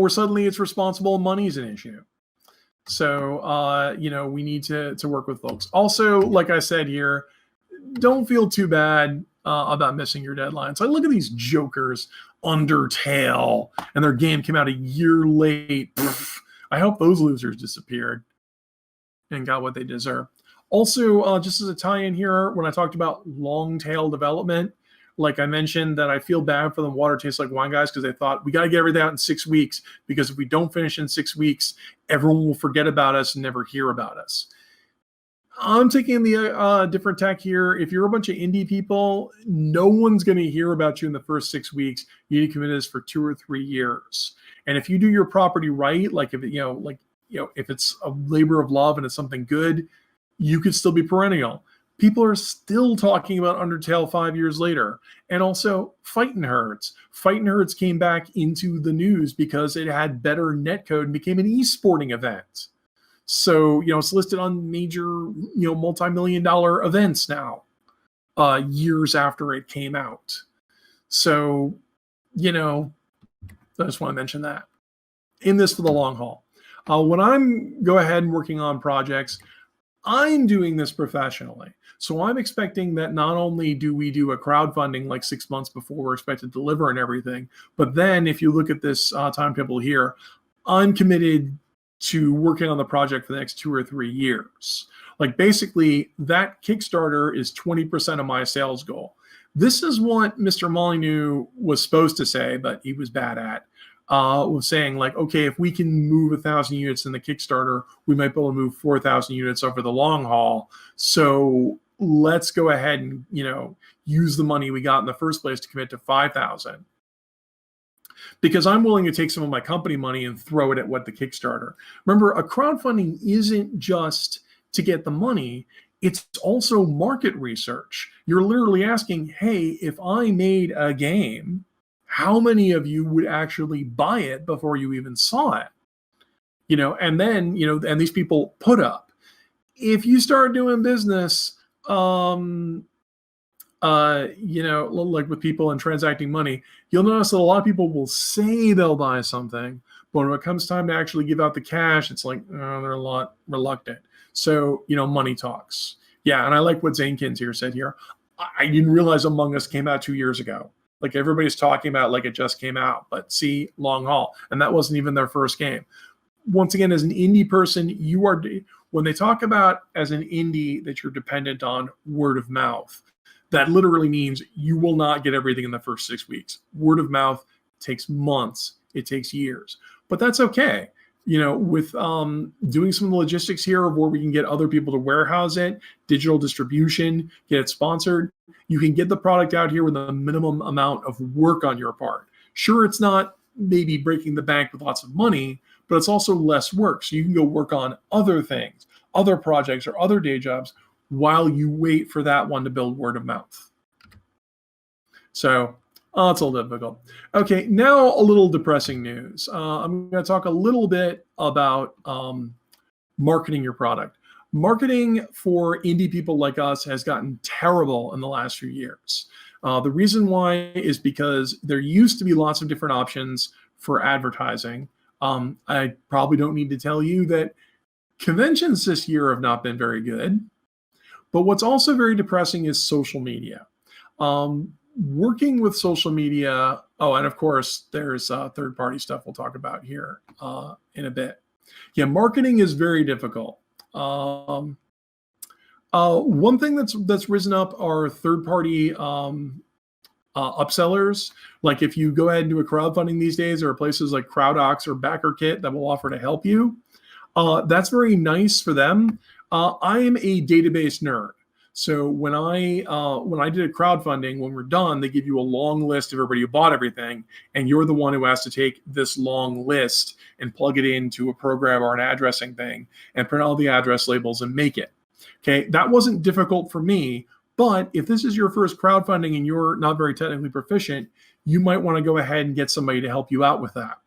suddenly it's responsible, money's an issue. So, we need to work with folks. Also, like I said here, don't feel too bad about missing your deadlines. I look at these jokers, Undertale, and their game came out a year late. Pfft, I hope those losers disappeared and got what they deserve. Also, just as a tie-in here, when I talked about long tail development, like I mentioned that I feel bad for the Water Tastes Like Wine guys because they thought we got to get everything out in 6 weeks because if we don't finish in 6 weeks, everyone will forget about us and never hear about us. I'm taking the different tack here. If you're a bunch of indie people, no one's going to hear about you in the first 6 weeks. You need to commit this for 2 or 3 years. And if you do your property right, like if if it's a labor of love and it's something good, you could still be perennial. People are still talking about Undertale 5 years later. And also Fightin' Herds. Fightin' Herds came back into the news because it had better netcode and became an esporting event. So, it's listed on major, multi-million-dollar events now, years after it came out. So, I just want to mention that. In this for the long haul. When I'm go ahead and working on projects, I'm doing this professionally. So I'm expecting that not only do we do a crowdfunding like 6 months before we're expected to deliver and everything, but then if you look at this timetable here, I'm committed to working on the project for the next 2 or 3 years. Like basically that Kickstarter is 20% of my sales goal. This is what Mr. Molyneux was supposed to say, but he was bad at. Was saying like, okay, if we can move 1,000 units in the Kickstarter, we might be able to move 4,000 units over the long haul. So let's go ahead and, use the money we got in the first place to commit to 5,000. Because I'm willing to take some of my company money and throw it at what the Kickstarter. Remember, a crowdfunding isn't just to get the money. It's also market research. You're literally asking, hey, if I made a game, how many of you would actually buy it before you even saw it? And then, and these people put up. If you start doing business, like with people and transacting money, you'll notice that a lot of people will say they'll buy something, but when it comes time to actually give out the cash, it's like, they're a lot reluctant. So, money talks. Yeah, and I like what Zanekins here said here. I didn't realize Among Us came out 2 years ago. Like everybody's talking about like it just came out, but see, long haul. And that wasn't even their first game. Once again, as an indie person, when they talk about as an indie that you're dependent on word of mouth, that literally means you will not get everything in the first 6 weeks. Word of mouth takes months. It takes years. But that's okay. With doing some of the logistics here of where we can get other people to warehouse it, digital distribution, get it sponsored, you can get the product out here with a minimum amount of work on your part. Sure, it's not maybe breaking the bank with lots of money, but it's also less work. So you can go work on other things, other projects, or other day jobs while you wait for that one to build word of mouth. So it's a little difficult. Okay, now a little depressing news. I'm going to talk a little bit about marketing your product. Marketing for indie people like us has gotten terrible in the last few years. The reason why is because there used to be lots of different options for advertising. I probably don't need to tell you that conventions this year have not been very good. But what's also very depressing is social media. Working with social media, and of course, there's third-party stuff we'll talk about here in a bit. Yeah, marketing is very difficult. One thing that's risen up are third-party upsellers. Like if you go ahead and do a crowdfunding these days, there are places like CrowdOx or BackerKit that will offer to help you. That's very nice for them. I am a database nerd. So when I did a crowdfunding, when we're done, they give you a long list of everybody who bought everything, and you're the one who has to take this long list and plug it into a program or an addressing thing and print all the address labels and make it. Okay, that wasn't difficult for me, but if this is your first crowdfunding and you're not very technically proficient, you might want to go ahead and get somebody to help you out with that.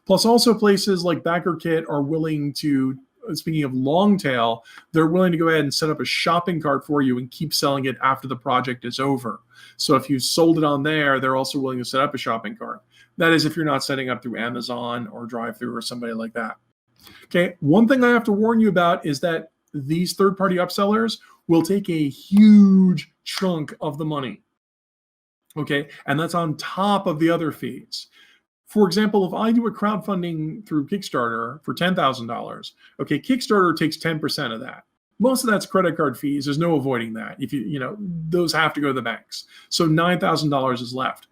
Plus, also places like BackerKit are willing to, speaking of long tail, they're willing to go ahead and set up a shopping cart for you and keep selling it after the project is over. So if you sold it on there, they're also willing to set up a shopping cart. That is if you're not setting up through Amazon or drive-through or somebody like that. Okay, one thing I have to warn you about is that these third-party upsellers will take a huge chunk of the money. Okay, and that's on top of the other fees. For example, if I do a crowdfunding through Kickstarter for $10,000, okay, Kickstarter takes 10% of that. Most of that's credit card fees. There's no avoiding that. If those have to go to the banks. So $9,000 is left.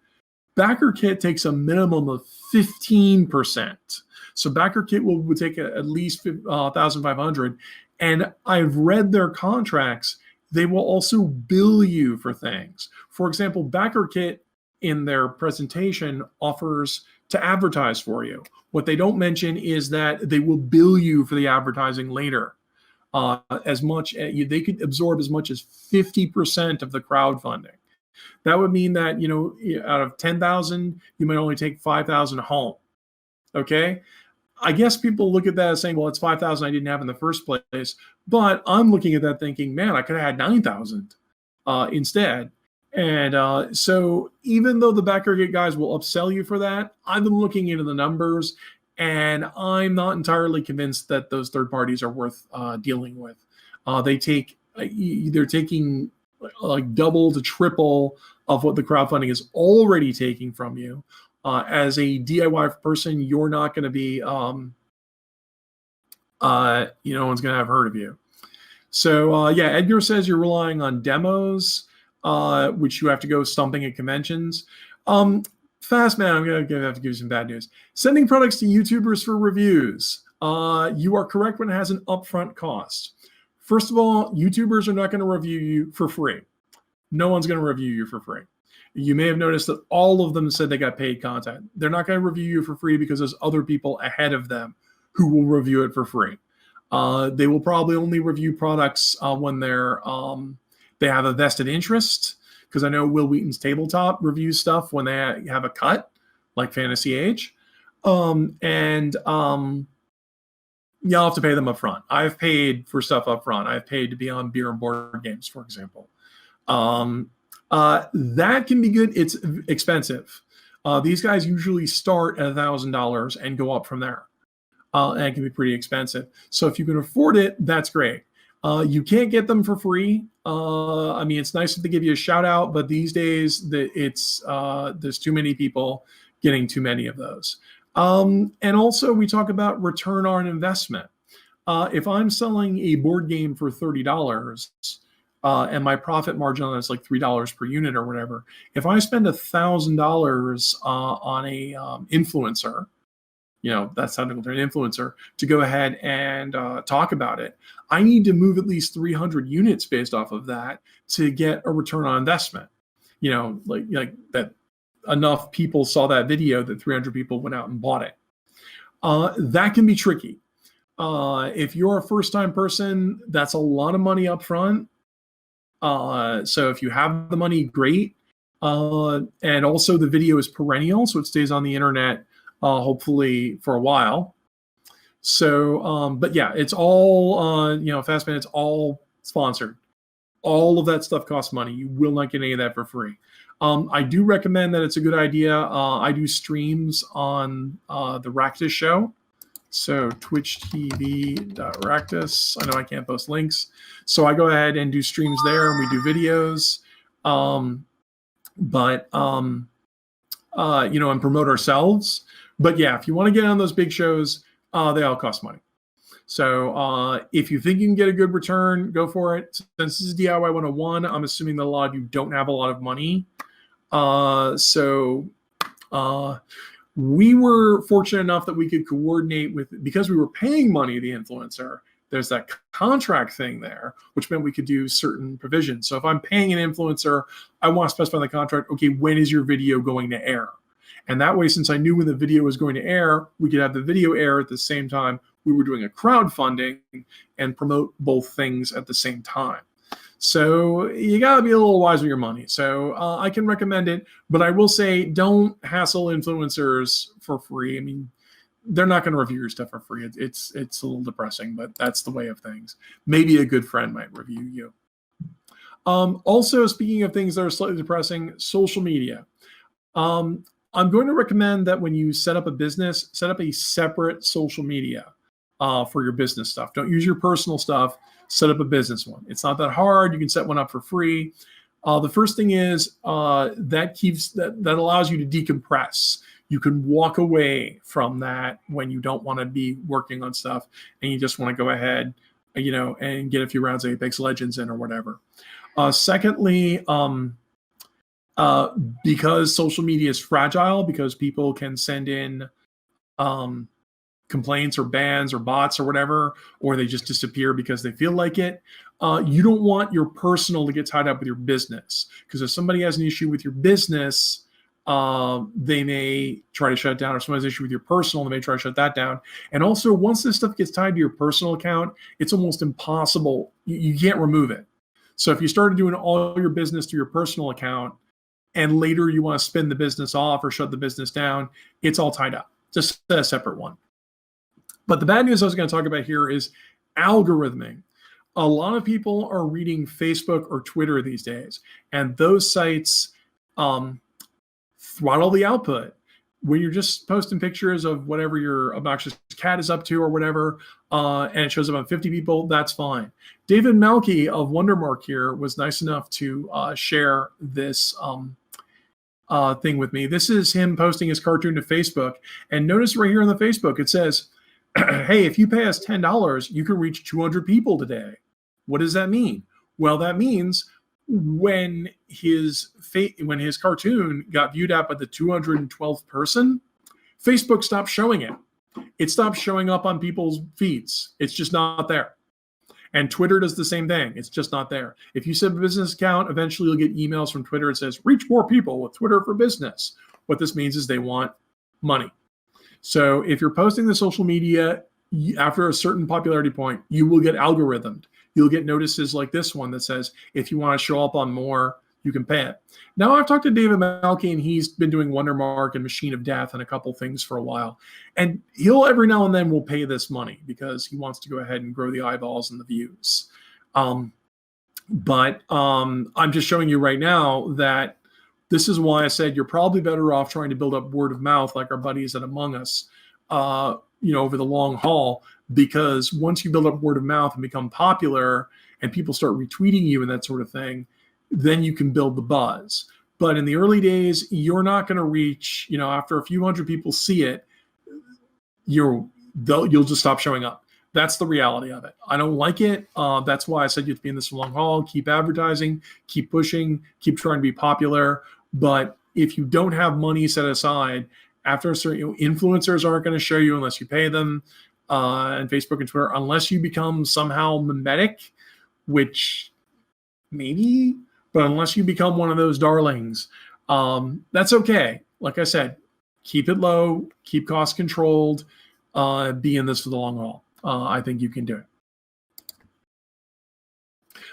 BackerKit takes a minimum of 15%. So BackerKit will take at least $1,500. And I've read their contracts. They will also bill you for things. For example, BackerKit in their presentation offers to advertise for you. What they don't mention is that they will bill you for the advertising later. They could absorb as much as 50% of the crowdfunding. That would mean that, out of 10,000, you might only take 5,000 home. Okay? I guess people look at that as saying, well, it's 5,000 I didn't have in the first place. But I'm looking at that thinking, man, I could have had 9,000 instead. And so even though the BackerKit guys will upsell you for that, I've been looking into the numbers, and I'm not entirely convinced that those third parties are worth dealing with. They're taking like double to triple of what the crowdfunding is already taking from you. As a DIY person, you're not going to be, no one's going to have heard of you. So Edgar says you're relying on demos, which you have to go stumping at conventions. Fast man, I'm going to have to give you some bad news. Sending products to YouTubers for reviews. You are correct when it has an upfront cost. First of all, YouTubers are not going to review you for free. No one's going to review you for free. You may have noticed that all of them said they got paid content. They're not going to review you for free because there's other people ahead of them who will review it for free. They will probably only review products when they have a vested interest, because I know Will Wheaton's Tabletop reviews stuff when they have a cut, like Fantasy Age. You'll have to pay them up front. I've paid for stuff up front. I've paid to be on Beer and Board Games, for example. That can be good. It's expensive. These guys usually start at $1,000 and go up from there. And it can be pretty expensive. So if you can afford it, that's great. You can't get them for free. I mean, it's nice if they give you a shout out, but these days there's too many people getting too many of those. And also we talk about return on investment. If I'm selling a board game for $30 and my profit margin on it is like $3 per unit or whatever, if I spend $1,000 on a influencer, that's technical term, influencer, to go ahead and talk about it, I need to move at least 300 units based off of that to get a return on investment. Like that enough people saw that video that 300 people went out and bought it. That can be tricky. If you're a first-time person, that's a lot of money up front. So if you have the money, great. And also the video is perennial, so it stays on the internet hopefully for a while. So, but yeah, it's all, Fastman, it's all sponsored. All of that stuff costs money. You will not get any of that for free. I do recommend that it's a good idea. I do streams on the Ractus show. So twitch.tv.ractus. I know I can't post links. So I go ahead and do streams there and we do videos. And promote ourselves. But yeah, if you want to get on those big shows, they all cost money. So if you think you can get a good return, go for it. Since this is DIY 101, I'm assuming that a lot of you don't have a lot of money. We were fortunate enough that we could coordinate because we were paying money to the influencer. There's that contract thing there, which meant we could do certain provisions. So if I'm paying an influencer, I want to specify in the contract, okay, when is your video going to air? And that way, since I knew when the video was going to air, we could have the video air at the same time we were doing a crowdfunding and promote both things at the same time. So you got to be a little wise with your money. So I can recommend it, but I will say don't hassle influencers for free. I mean, they're not going to review your stuff for free. It's a little depressing, but that's the way of things. Maybe a good friend might review you. Also, speaking of things that are slightly depressing, social media. I'm going to recommend that when you set up a business, set up a separate social media for your business stuff. Don't use your personal stuff. Set up a business one. It's not that hard. You can set one up for free. The first thing is that allows you to decompress. You can walk away from that when you don't want to be working on stuff and you just want to go ahead, and get a few rounds of Apex Legends in or whatever. Secondly, because social media is fragile, because people can send in complaints or bans or bots or whatever, or they just disappear because they feel like it. You don't want your personal to get tied up with your business, because if somebody has an issue with your business, they may try to shut it down, or someone has an issue with your personal, they may try to shut that down. And also, once this stuff gets tied to your personal account, it's almost impossible. You can't remove it. So if you started doing all your business through your personal account and later you want to spin the business off or shut the business down, it's all tied up. Just a separate one. But the bad news I was going to talk about here is algorithming. A lot of people are reading Facebook or Twitter these days, and those sites throttle the output. When you're just posting pictures of whatever your obnoxious cat is up to or whatever, and it shows up on 50 people, that's fine. David Malky of Wondermark here was nice enough to share this thing with me. This is him posting his cartoon to Facebook. And notice right here on the Facebook, it says, hey, if you pay us $10, you can reach 200 people today. What does that mean? Well, that means when his cartoon got viewed up at the 212th person, Facebook stopped showing it. It stopped showing up on people's feeds. It's just not there. And Twitter does the same thing. It's just not there. If you set a business account, eventually you'll get emails from Twitter that says, reach more people with Twitter for business. What this means is they want money. So if you're posting the social media, after a certain popularity point, you will get algorithmed. You'll get notices like this one that says, if you want to show up on more, you can pay it. Now, I've talked to David Malky, and he's been doing Wondermark and Machine of Death and a couple things for a while. And he'll every now and then will pay this money because he wants to go ahead and grow the eyeballs and the views. But I'm just showing you right now that this is why I said you're probably better off trying to build up word of mouth like our buddies at Among Us, over the long haul, because once you build up word of mouth and become popular and people start retweeting you and that sort of thing, then you can build the buzz. But in the early days, you're not going to reach, after a few hundred people see it, you'll just stop showing up. That's the reality of it. I don't like it. That's why I said you have to be in this for long haul. Keep advertising, keep pushing, keep trying to be popular. But if you don't have money set aside, after a certain, influencers aren't going to show you unless you pay them, and Facebook and Twitter, unless you become somehow mimetic, which maybe, but unless you become one of those darlings, that's okay. Like I said, keep it low, keep costs controlled, be in this for the long haul. I think you can do it.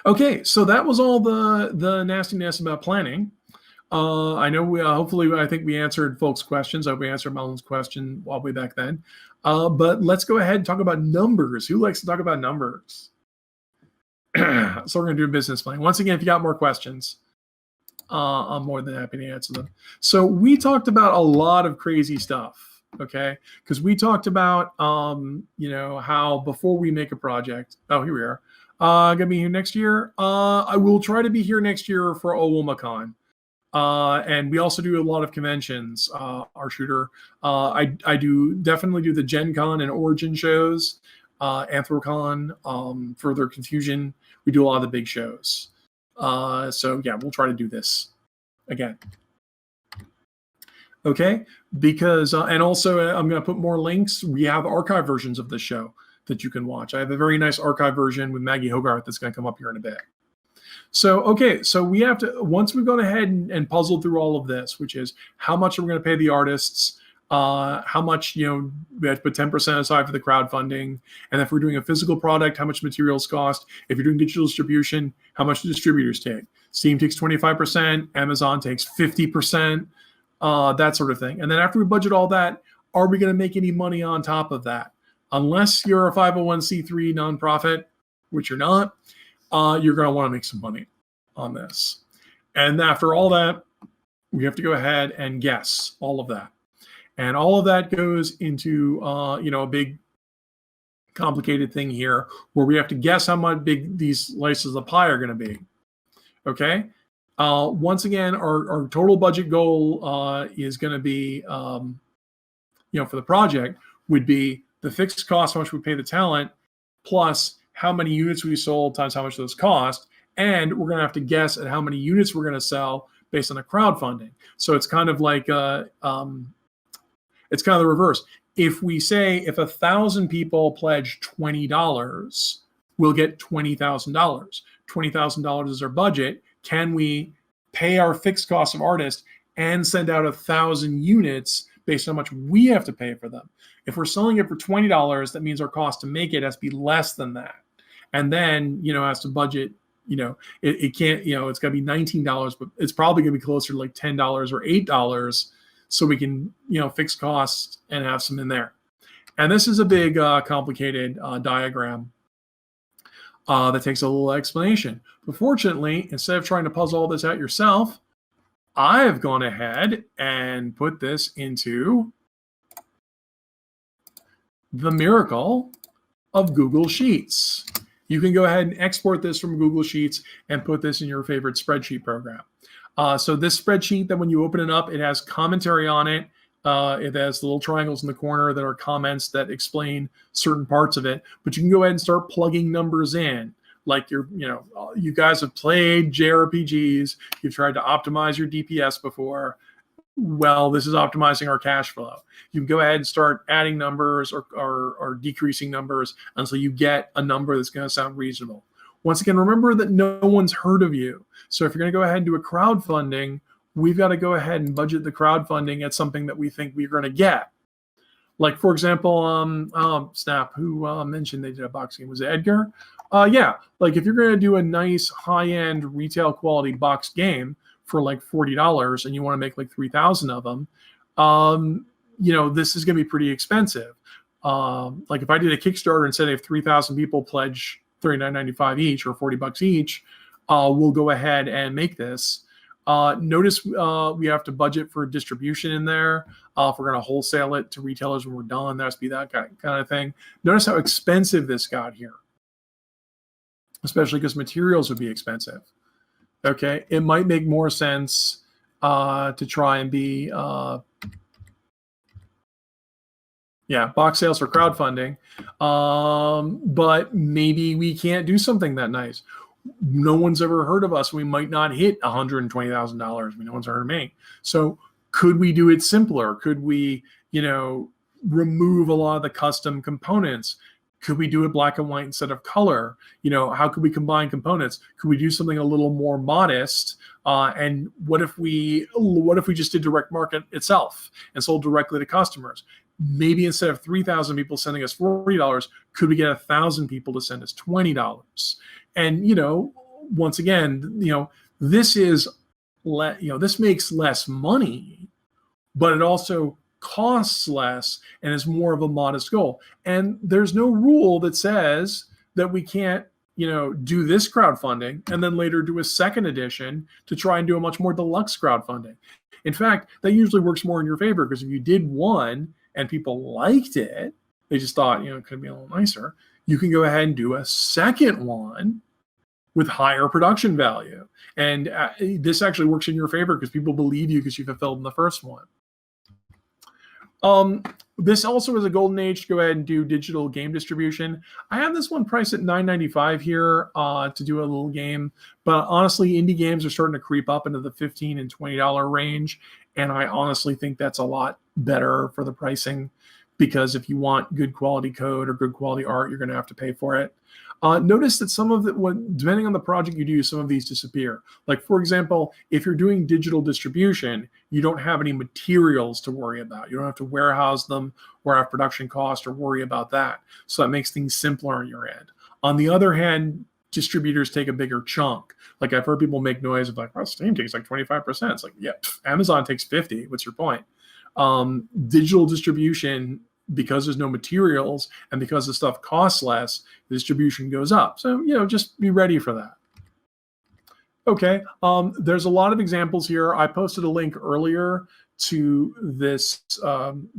Okay, so that was all the nastiness about planning. I know I think we answered folks' questions. I hope we answered Melon's question all the way back then. But let's go ahead and talk about numbers. Who likes to talk about numbers? So we're going to do a business plan. Once again, if you got more questions, I'm more than happy to answer them. So we talked about a lot of crazy stuff. Okay, because we talked about how before we make a project. Oh, here we are. Gonna be here next year. I will try to be here next year for OWOmacon. And we also do a lot of conventions. Our shooter. I definitely do the Gen Con and Origin shows. Anthrocon, Further Confusion. We do a lot of the big shows. So yeah, we'll try to do this again. Okay, because and also I'm going to put more links. We have archive versions of the show that you can watch. I have a very nice archive version with Maggie Hogarth that's going to come up here in a bit. So, okay, so we have to, once we've gone ahead and puzzled through all of this, which is how much are we going to pay the artists, how much, we have to put 10% aside for the crowdfunding, and if we're doing a physical product, how much materials cost. If you're doing digital distribution, how much do distributors take? Steam takes 25%, Amazon takes 50%. That sort of thing. And then after we budget all that, are we going to make any money on top of that? Unless you're a 501c3 nonprofit, which you're not, you're going to want to make some money on this. And after all that, we have to go ahead and guess all of that. And all of that goes into, a big complicated thing here where we have to guess how much big these slices of pie are going to be. Okay. Once again, our total budget goal is going to be, for the project would be the fixed cost, how much we pay the talent, plus how many units we sold times how much those cost. And we're going to have to guess at how many units we're going to sell based on the crowdfunding. So it's kind of like, it's kind of the reverse. If we say if 1,000 people pledge $20, we'll get $20,000. $20,000 is our budget. Can we pay our fixed cost of artists and send out 1,000 units based on how much we have to pay for them? If we're selling it for $20, that means our cost to make it has to be less than that. And then, has to budget, it can't, it's got to be $19, but it's probably going to be closer to like $10 or $8 so we can, fix costs and have some in there. And this is a big, complicated diagram. That takes a little explanation. But fortunately, instead of trying to puzzle all this out yourself, I've gone ahead and put this into the miracle of Google Sheets. You can go ahead and export this from Google Sheets and put this in your favorite spreadsheet program. So this spreadsheet, that when you open it up, it has commentary on it. It has the little triangles in the corner that are comments that explain certain parts of it. But you can go ahead and start plugging numbers in. Like you guys have played JRPGs. You've tried to optimize your DPS before. Well, this is optimizing our cash flow. You can go ahead and start adding numbers or decreasing numbers until you get a number that's going to sound reasonable. Once again, remember that no one's heard of you. So if you're going to go ahead and do a crowdfunding, we've got to go ahead and budget the crowdfunding at something that we think we're going to get. Like, for example, Snap, who mentioned they did a box game. Was it Edgar? Yeah. Like, if you're going to do a nice high-end retail quality boxed game for like $40 and you want to make like 3,000 of them, this is going to be pretty expensive. Like if I did a Kickstarter and said if 3,000 people pledge $39.95 each or $40 each, we'll go ahead and make this. Notice we have to budget for distribution in there. If we're going to wholesale it to retailers when we're done, there has to be that kind of thing. Notice how expensive this got here, especially because materials would be expensive. Okay, it might make more sense to try and be, box sales for crowdfunding, but maybe we can't do something that nice. No one's ever heard of us. We might not hit $120,000. No one's heard of me. So could we do it simpler? Could we, remove a lot of the custom components? Could we do it black and white instead of color? How could we combine components? Could we do something a little more modest? And what if we just did direct market itself and sold directly to customers? Maybe instead of 3,000 people sending us $40, could we get 1,000 people to send us $20? And once again, this is this makes less money, but it also costs less and is more of a modest goal. And there's no rule that says that we can't do this crowdfunding and then later do a second edition to try and do a much more deluxe crowdfunding. In fact, that usually works more in your favor, because if you did one and people liked it, they just thought, it could be a little nicer, you can go ahead and do a second one with higher production value. And this actually works in your favor because people believe you because you fulfilled in the first one. This also is a golden age to go ahead and do digital game distribution. I have this one priced at $9.95 here to do a little game, but honestly, indie games are starting to creep up into the $15 and $20 range, and I honestly think that's a lot better for the pricing, because if you want good quality code or good quality art, you're going to have to pay for it. Notice that some of it, depending on the project you do, some of these disappear. Like, for example, if you're doing digital distribution, you don't have any materials to worry about. You don't have to warehouse them or have production costs or worry about that. So that makes things simpler on your end. On the other hand, distributors take a bigger chunk. Like, I've heard people make noise of like, well, Steam takes like 25%. It's like, yeah, Amazon takes 50%. What's your point? Digital distribution, because there's no materials and because the stuff costs less, the distribution goes up. So, just be ready for that. Okay, there's a lot of examples here. I posted a link earlier to this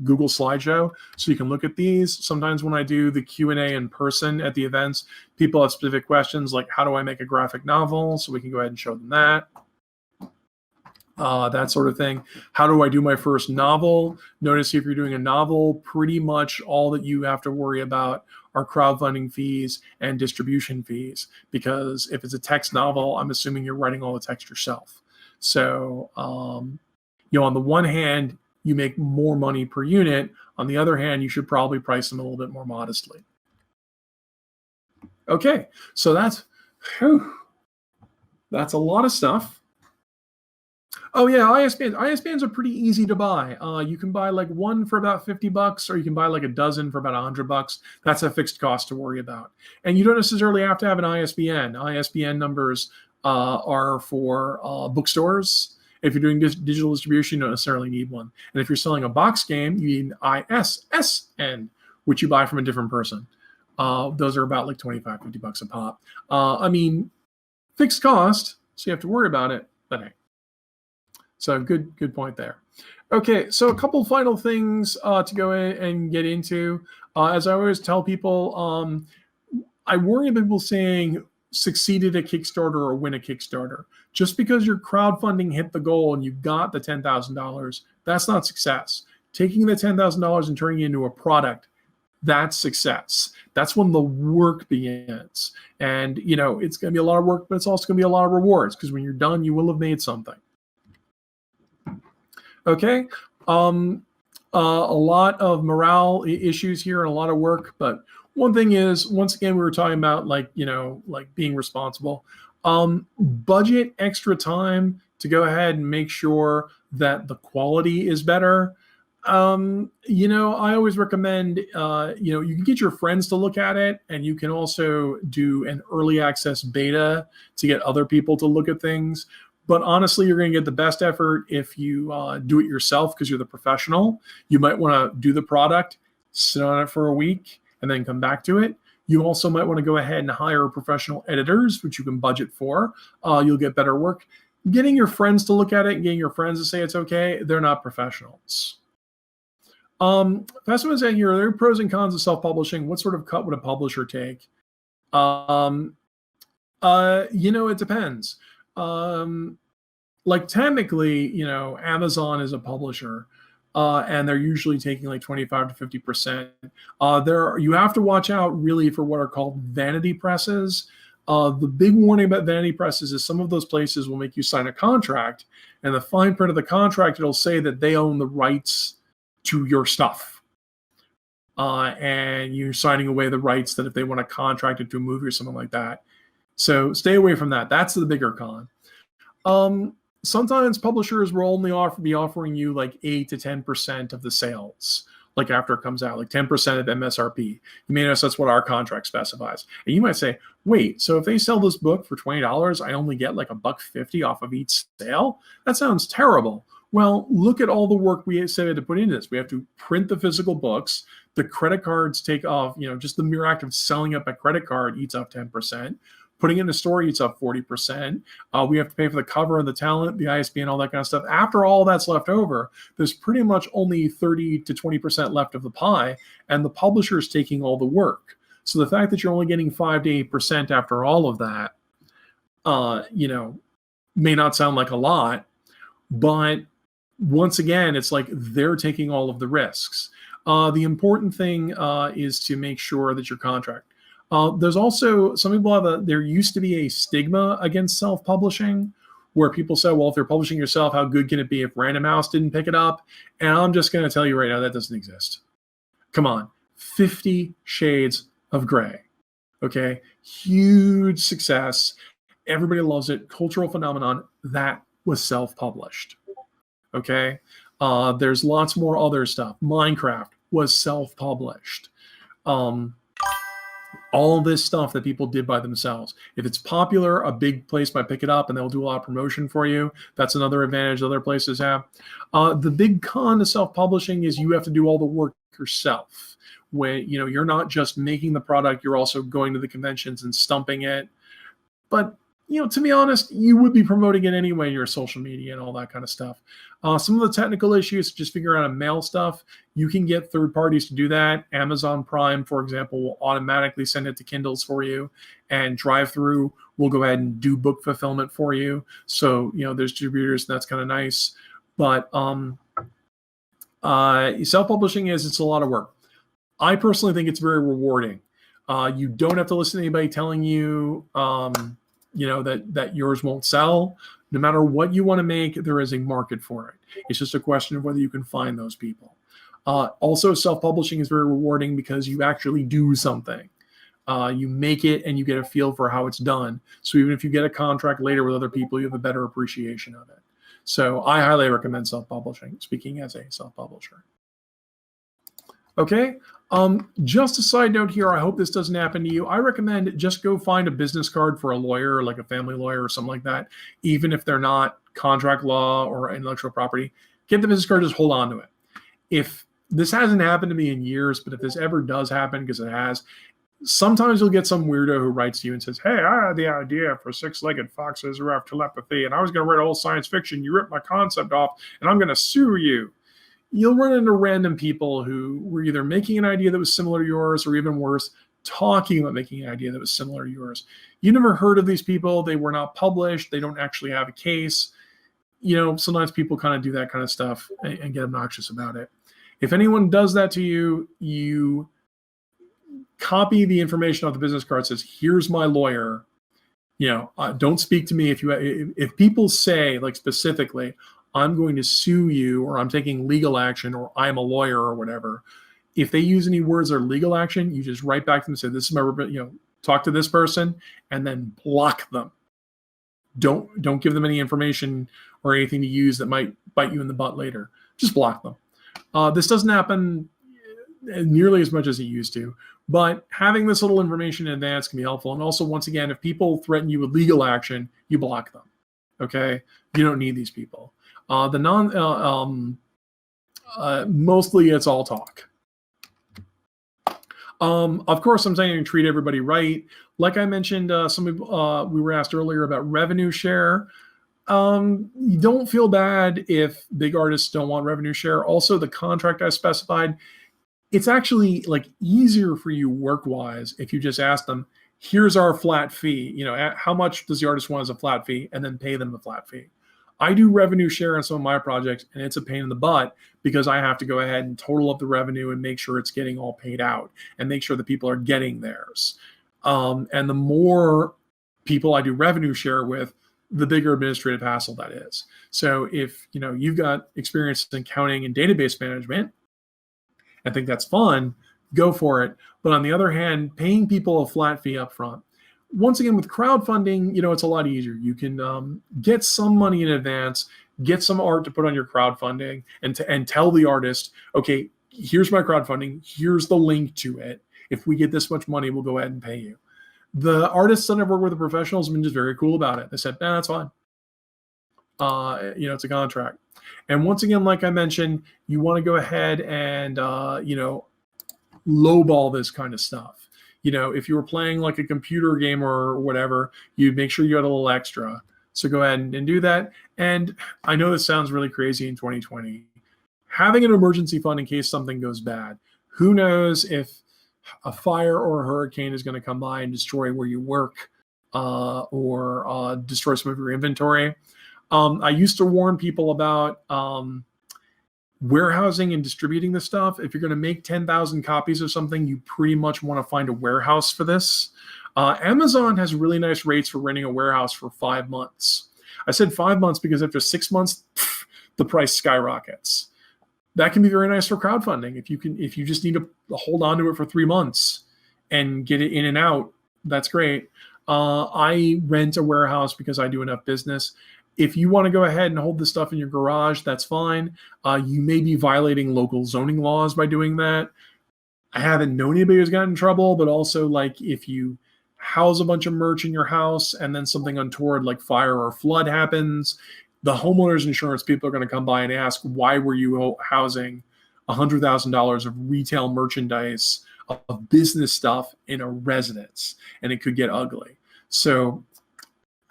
Google slideshow, so you can look at these. Sometimes when I do the Q&A in person at the events, people have specific questions like, how do I make a graphic novel? So we can go ahead and show them that. That sort of thing. How do I do my first novel? Notice if you're doing a novel, pretty much all that you have to worry about are crowdfunding fees and distribution fees, because if it's a text novel, I'm assuming you're writing all the text yourself. So, on the one hand, you make more money per unit. On the other hand, you should probably price them a little bit more modestly. Okay, so that's a lot of stuff. Oh yeah, ISBNs. ISBNs are pretty easy to buy. You can buy like one for about $50, or you can buy like a dozen for about $100. That's a fixed cost to worry about. And you don't necessarily have to have an ISBN. ISBN numbers are for bookstores. If you're doing digital distribution, you don't necessarily need one. And if you're selling a box game, you need an ISSN, which you buy from a different person. Those are about like $25, $50 a pop. Fixed cost, so you have to worry about it, but hey. So good point there. Okay, so a couple final things to go in and get into. As I always tell people, I worry about people saying succeeded at Kickstarter or win a Kickstarter. Just because your crowdfunding hit the goal and you got the $10,000, that's not success. Taking the $10,000 and turning it into a product, that's success. That's when the work begins. And, it's going to be a lot of work, but it's also going to be a lot of rewards, because when you're done, you will have made something. Okay, a lot of morale issues here and a lot of work, but one thing is, once again, we were talking about like being responsible. Budget extra time to go ahead and make sure that the quality is better. I always recommend, you can get your friends to look at it, and you can also do an early access beta to get other people to look at things. But honestly, you're going to get the best effort if you do it yourself, because you're the professional. You might want to do the product, sit on it for a week, and then come back to it. You also might want to go ahead and hire professional editors, which you can budget for. You'll get better work. Getting your friends to look at it and getting your friends to say it's okay, they're not professionals. That's what I'm saying here. There are pros and cons of self-publishing. What sort of cut would a publisher take? It depends. Like technically, Amazon is a publisher, and they're usually taking like 25 to 50%. You have to watch out really for what are called vanity presses. The big warning about vanity presses is some of those places will make you sign a contract, and the fine print of the contract, it'll say that they own the rights to your stuff. And you're signing away the rights that if they want to contract it to a movie or something like that. So stay away from that. That's the bigger con. Sometimes publishers will only be offering you like 8 to 10% of the sales, like after it comes out, like 10% of MSRP. You may notice that's what our contract specifies. And you might say, wait, so if they sell this book for $20, I only get like $1.50 off of each sale? That sounds terrible. Well, look at all the work we said we had to put into this. We have to print the physical books. The credit cards take off, just the mere act of selling up a credit card eats up 10%. Putting it in a store eats up 40%. We have to pay for the cover and the talent, the ISBN, all that kind of stuff. After all that's left over, there's pretty much only 30 to 20% left of the pie, and the publisher is taking all the work. So the fact that you're only getting 5 to 8% after all of that, may not sound like a lot, but once again, it's like they're taking all of the risks. The important thing is to make sure that your contract. There's also some people there used to be a stigma against self-publishing where people say, well, if you're publishing yourself, how good can it be if Random House didn't pick it up? And I'm just going to tell you right now, that doesn't exist. Come on, 50 Shades of Grey. Okay, huge success. Everybody loves it. Cultural phenomenon. That was self-published. Okay, there's lots more other stuff. Minecraft was self-published. All this stuff that people did by themselves. If it's popular, a big place might pick it up and they'll do a lot of promotion for you. That's another advantage other places have. The big con to self-publishing is you have to do all the work yourself. When you're not just making the product, you're also going to the conventions and stumping it. But to be honest, you would be promoting it anyway in your social media and all that kind of stuff. Some of the technical issues, just figure out how to mail stuff. You can get third parties to do that. Amazon Prime, for example, will automatically send it to Kindles for you, and Drive-Thru will go ahead and do book fulfillment for you. So, there's distributors, and that's kind of nice. But self-publishing it's a lot of work. I personally think it's very rewarding. You don't have to listen to anybody telling you, that yours won't sell. No matter what you want to make, there is a market for it. It's just a question of whether you can find those people. Also, self-publishing is very rewarding because you actually do something. You make it and you get a feel for how it's done. So even if you get a contract later with other people, you have a better appreciation of it. So I highly recommend self-publishing, speaking as a self-publisher. Okay. Just a side note here, I hope this doesn't happen to you. I recommend just go find a business card for a lawyer, like a family lawyer or something like that, even if they're not contract law or intellectual property. Get the business card, just hold on to it. If this hasn't happened to me in years, but if this ever does happen, because it has, sometimes you'll get some weirdo who writes to you and says, hey, I had the idea for six-legged foxes who have telepathy, and I was going to write all science fiction. You ripped my concept off, and I'm going to sue you. You'll run into random people who were either making an idea that was similar to yours, or even worse, talking about making an idea that was similar to yours. You never heard of these people. They were not published. They don't actually have a case. Sometimes people kind of do that kind of stuff and get obnoxious about it. If anyone does that to you, you copy the information off the business card. Says, here's my lawyer. Don't speak to me. If people say, like, specifically, I'm going to sue you, or I'm taking legal action, or I'm a lawyer, or whatever. If they use any words or legal action, you just write back to them and say, this is my, talk to this person, and then block them. Don't give them any information or anything to use that might bite you in the butt later. Just block them. This doesn't happen nearly as much as it used to, but having this little information in advance can be helpful. And also, once again, if people threaten you with legal action, you block them. Okay? You don't need these people. Mostly it's all talk. Of course, I'm saying treat everybody right. Like I mentioned, we were asked earlier about revenue share. You don't feel bad if big artists don't want revenue share. Also, the contract I specified, it's actually like easier for you work-wise if you just ask them, here's our flat fee. How much does the artist want as a flat fee, and then pay them the flat fee. I do revenue share on some of my projects, and it's a pain in the butt because I have to go ahead and total up the revenue and make sure it's getting all paid out and make sure that people are getting theirs. And the more people I do revenue share with, the bigger administrative hassle that is. So if you've got experience in accounting and database management and think that's fun, go for it. But on the other hand, paying people a flat fee up front. Once again, with crowdfunding, it's a lot easier. You can get some money in advance, get some art to put on your crowdfunding, and tell the artist, okay, here's my crowdfunding, here's the link to it. If we get this much money, we'll go ahead and pay you. The artists that I've worked with, the professionals, have been just very cool about it. They said, nah, that's fine. It's a contract. And once again, like I mentioned, you want to go ahead and, lowball this kind of stuff. If you were playing like a computer game or whatever, you'd make sure you had a little extra. So go ahead and do that. And I know this sounds really crazy in 2020. Having an emergency fund in case something goes bad. Who knows if a fire or a hurricane is going to come by and destroy where you work or destroy some of your inventory. I used to warn people about warehousing and distributing this stuff. If you're going to make 10,000 copies of something, you pretty much want to find a warehouse for this. Amazon has really nice rates for renting a warehouse for 5 months. I said 5 months because after 6 months, the price skyrockets. That can be very nice for crowdfunding. If you just need to hold on to it for 3 months and get it in and out, that's great. I rent a warehouse because I do enough business. If you want to go ahead and hold this stuff in your garage, that's fine. You may be violating local zoning laws by doing that. I haven't known anybody who's gotten in trouble, but also like if you house a bunch of merch in your house and then something untoward like fire or flood happens, the homeowner's insurance people are going to come by and ask, why were you housing $100,000 of retail merchandise, of business stuff in a residence? And it could get ugly. So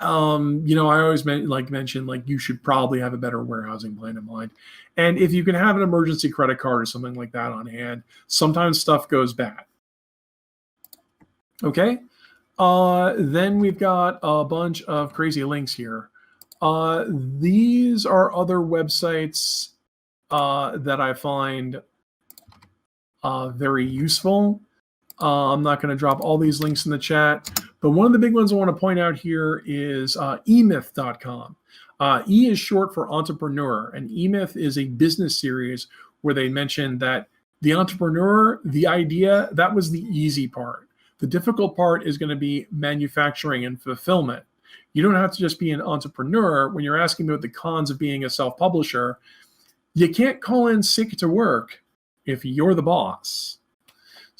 I always mention you should probably have a better warehousing plan in mind. And if you can have an emergency credit card or something like that on hand, sometimes stuff goes bad. Okay. Then we've got a bunch of crazy links here. These are other websites that I find very useful. I'm not going to drop all these links in the chat, but one of the big ones I want to point out here is emyth.com. E is short for entrepreneur, and emyth is a business series where they mention that the entrepreneur, the idea, that was the easy part. The difficult part is going to be manufacturing and fulfillment. You don't have to just be an entrepreneur. When you're asking about the cons of being a self-publisher, you can't call in sick to work if you're the boss.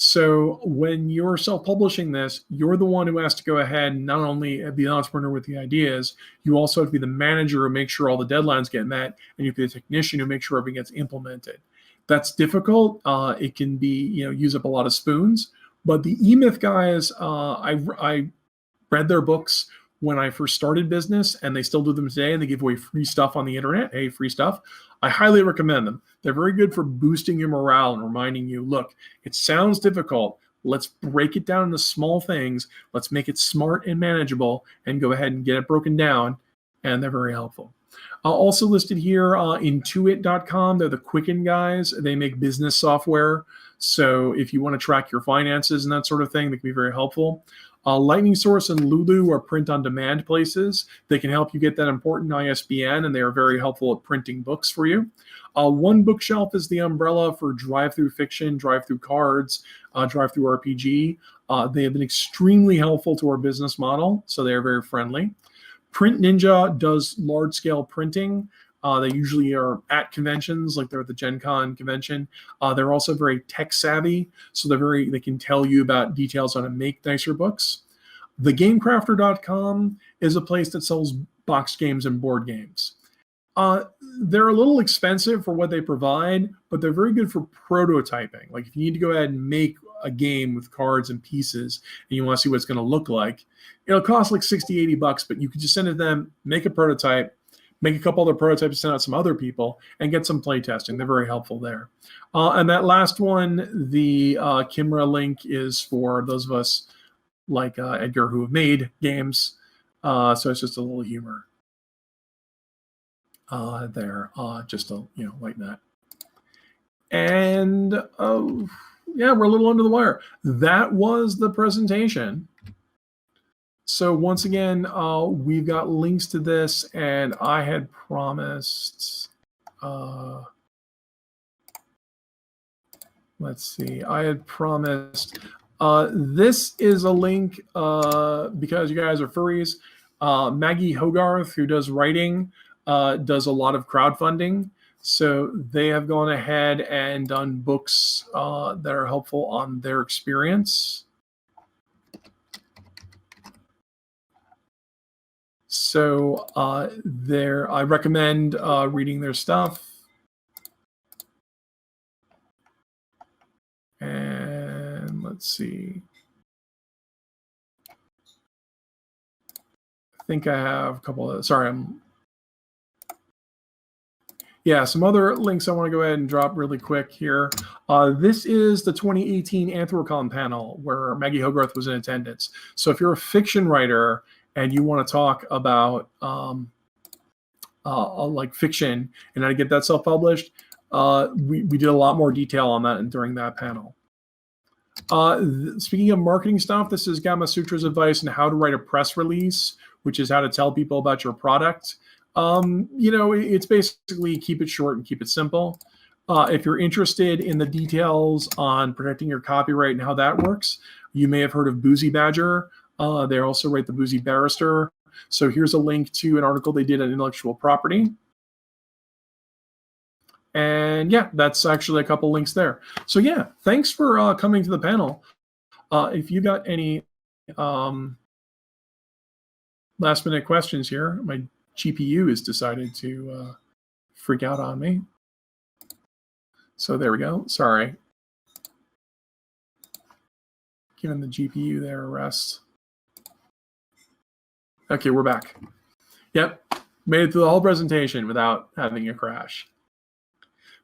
So when you're self-publishing this, you're the one who has to go ahead and not only be an entrepreneur with the ideas, you also have to be the manager who makes sure all the deadlines get met, and you have to be the technician who makes sure everything gets implemented. That's difficult. It can be, use up a lot of spoons. But the emyth guys, I read their books when I first started business, and they still do them today, and they give away free stuff on the internet. Hey, free stuff. I highly recommend them. They're very good for boosting your morale and reminding you, look, it sounds difficult. Let's break it down into small things. Let's make it smart and manageable and go ahead and get it broken down. And they're very helpful. Also listed here, Intuit.com. They're the Quicken guys. They make business software. So if you want to track your finances and that sort of thing, they can be very helpful. Lightning Source and Lulu are print-on-demand places. They can help you get that important ISBN, and they are very helpful at printing books for you. One Bookshelf is the umbrella for drive-through fiction, drive-through cards, drive-through RPG. They have been extremely helpful to our business model, so they are very friendly. Print Ninja does large-scale printing. They usually are at conventions, like they're at the Gen Con convention. They're also very tech savvy, so they can tell you about details on how to make nicer books. TheGameCrafter.com is a place that sells box games and board games. They're a little expensive for what they provide, but they're very good for prototyping. Like if you need to go ahead and make a game with cards and pieces, and you want to see what it's going to look like, it'll cost like $60-$80, but you could just send it to them, make a prototype, make a couple other prototypes, send out some other people, and get some play testing. They're very helpful there. And that last one, the Kimra link, is for those of us like Edgar who have made games. So it's just a little humor there, just to lighten that. And yeah, we're a little under the wire. That was the presentation. So once again, we've got links to this, and I had promised, let's see, I had promised, this is a link because you guys are furries. Maggie Hogarth, who does writing, does a lot of crowdfunding. So they have gone ahead and done books that are helpful on their experience. So I recommend reading their stuff. And let's see. I think I have a couple of, sorry, yeah, some other links I want to go ahead and drop really quick here. This is the 2018 Anthrocon panel where Maggie Hogarth was in attendance. So if you're a fiction writer and you want to talk about like fiction and how to get that self-published, we did a lot more detail on that during that panel. Speaking of marketing stuff, this is Gamma Sutra's advice on how to write a press release, which is how to tell people about your product. It's basically keep it short and keep it simple. If you're interested in the details on protecting your copyright and how that works, you may have heard of Boozy Badger. They also write the Boozy Barrister. So here's a link to an article they did on intellectual property. And yeah, that's actually a couple links there. So yeah, thanks for coming to the panel. If you got any last minute questions here, my GPU has decided to freak out on me. So there we go. Sorry. Giving the GPU there a rest. Okay, we're back. Yep, made it through the whole presentation without having a crash.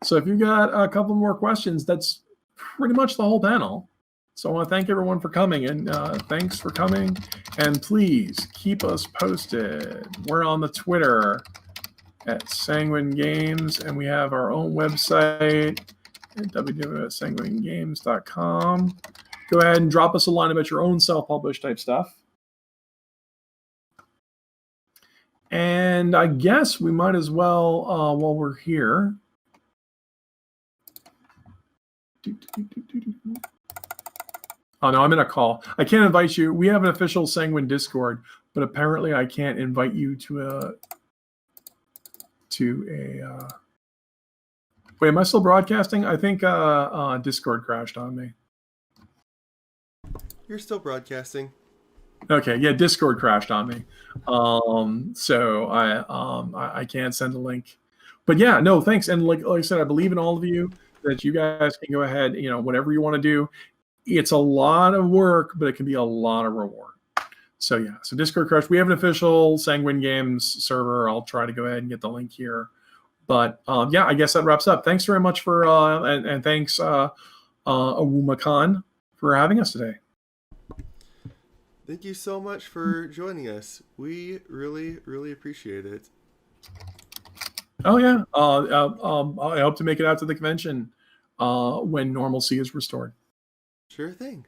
So if you've got a couple more questions, that's pretty much the whole panel. So I want to thank everyone for coming, and thanks for coming. And please keep us posted. We're on the Twitter at Sanguine Games, and we have our own website at www.sanguinegames.com. Go ahead and drop us a line about your own self-published type stuff. And I guess we might as well, while we're here, oh no, I'm in a call. I can't invite you. We have an official Sanguine Discord, but apparently I can't invite you to a wait, am I still broadcasting? I think Discord crashed on me. You're still broadcasting. Okay, yeah, Discord crashed on me. So I can't send a link. But yeah, no, thanks. And like I said, I believe in all of you, that you guys can go ahead, whatever you want to do. It's a lot of work, but it can be a lot of reward. So yeah, so Discord crash. We have an official Sanguine Games server. I'll try to go ahead and get the link here. But yeah, I guess that wraps up. Thanks very much for and thanks OWOmacon for having us today. Thank you so much for joining us. We really, really appreciate it. Oh yeah, I hope to make it out to the convention when normalcy is restored. Sure thing.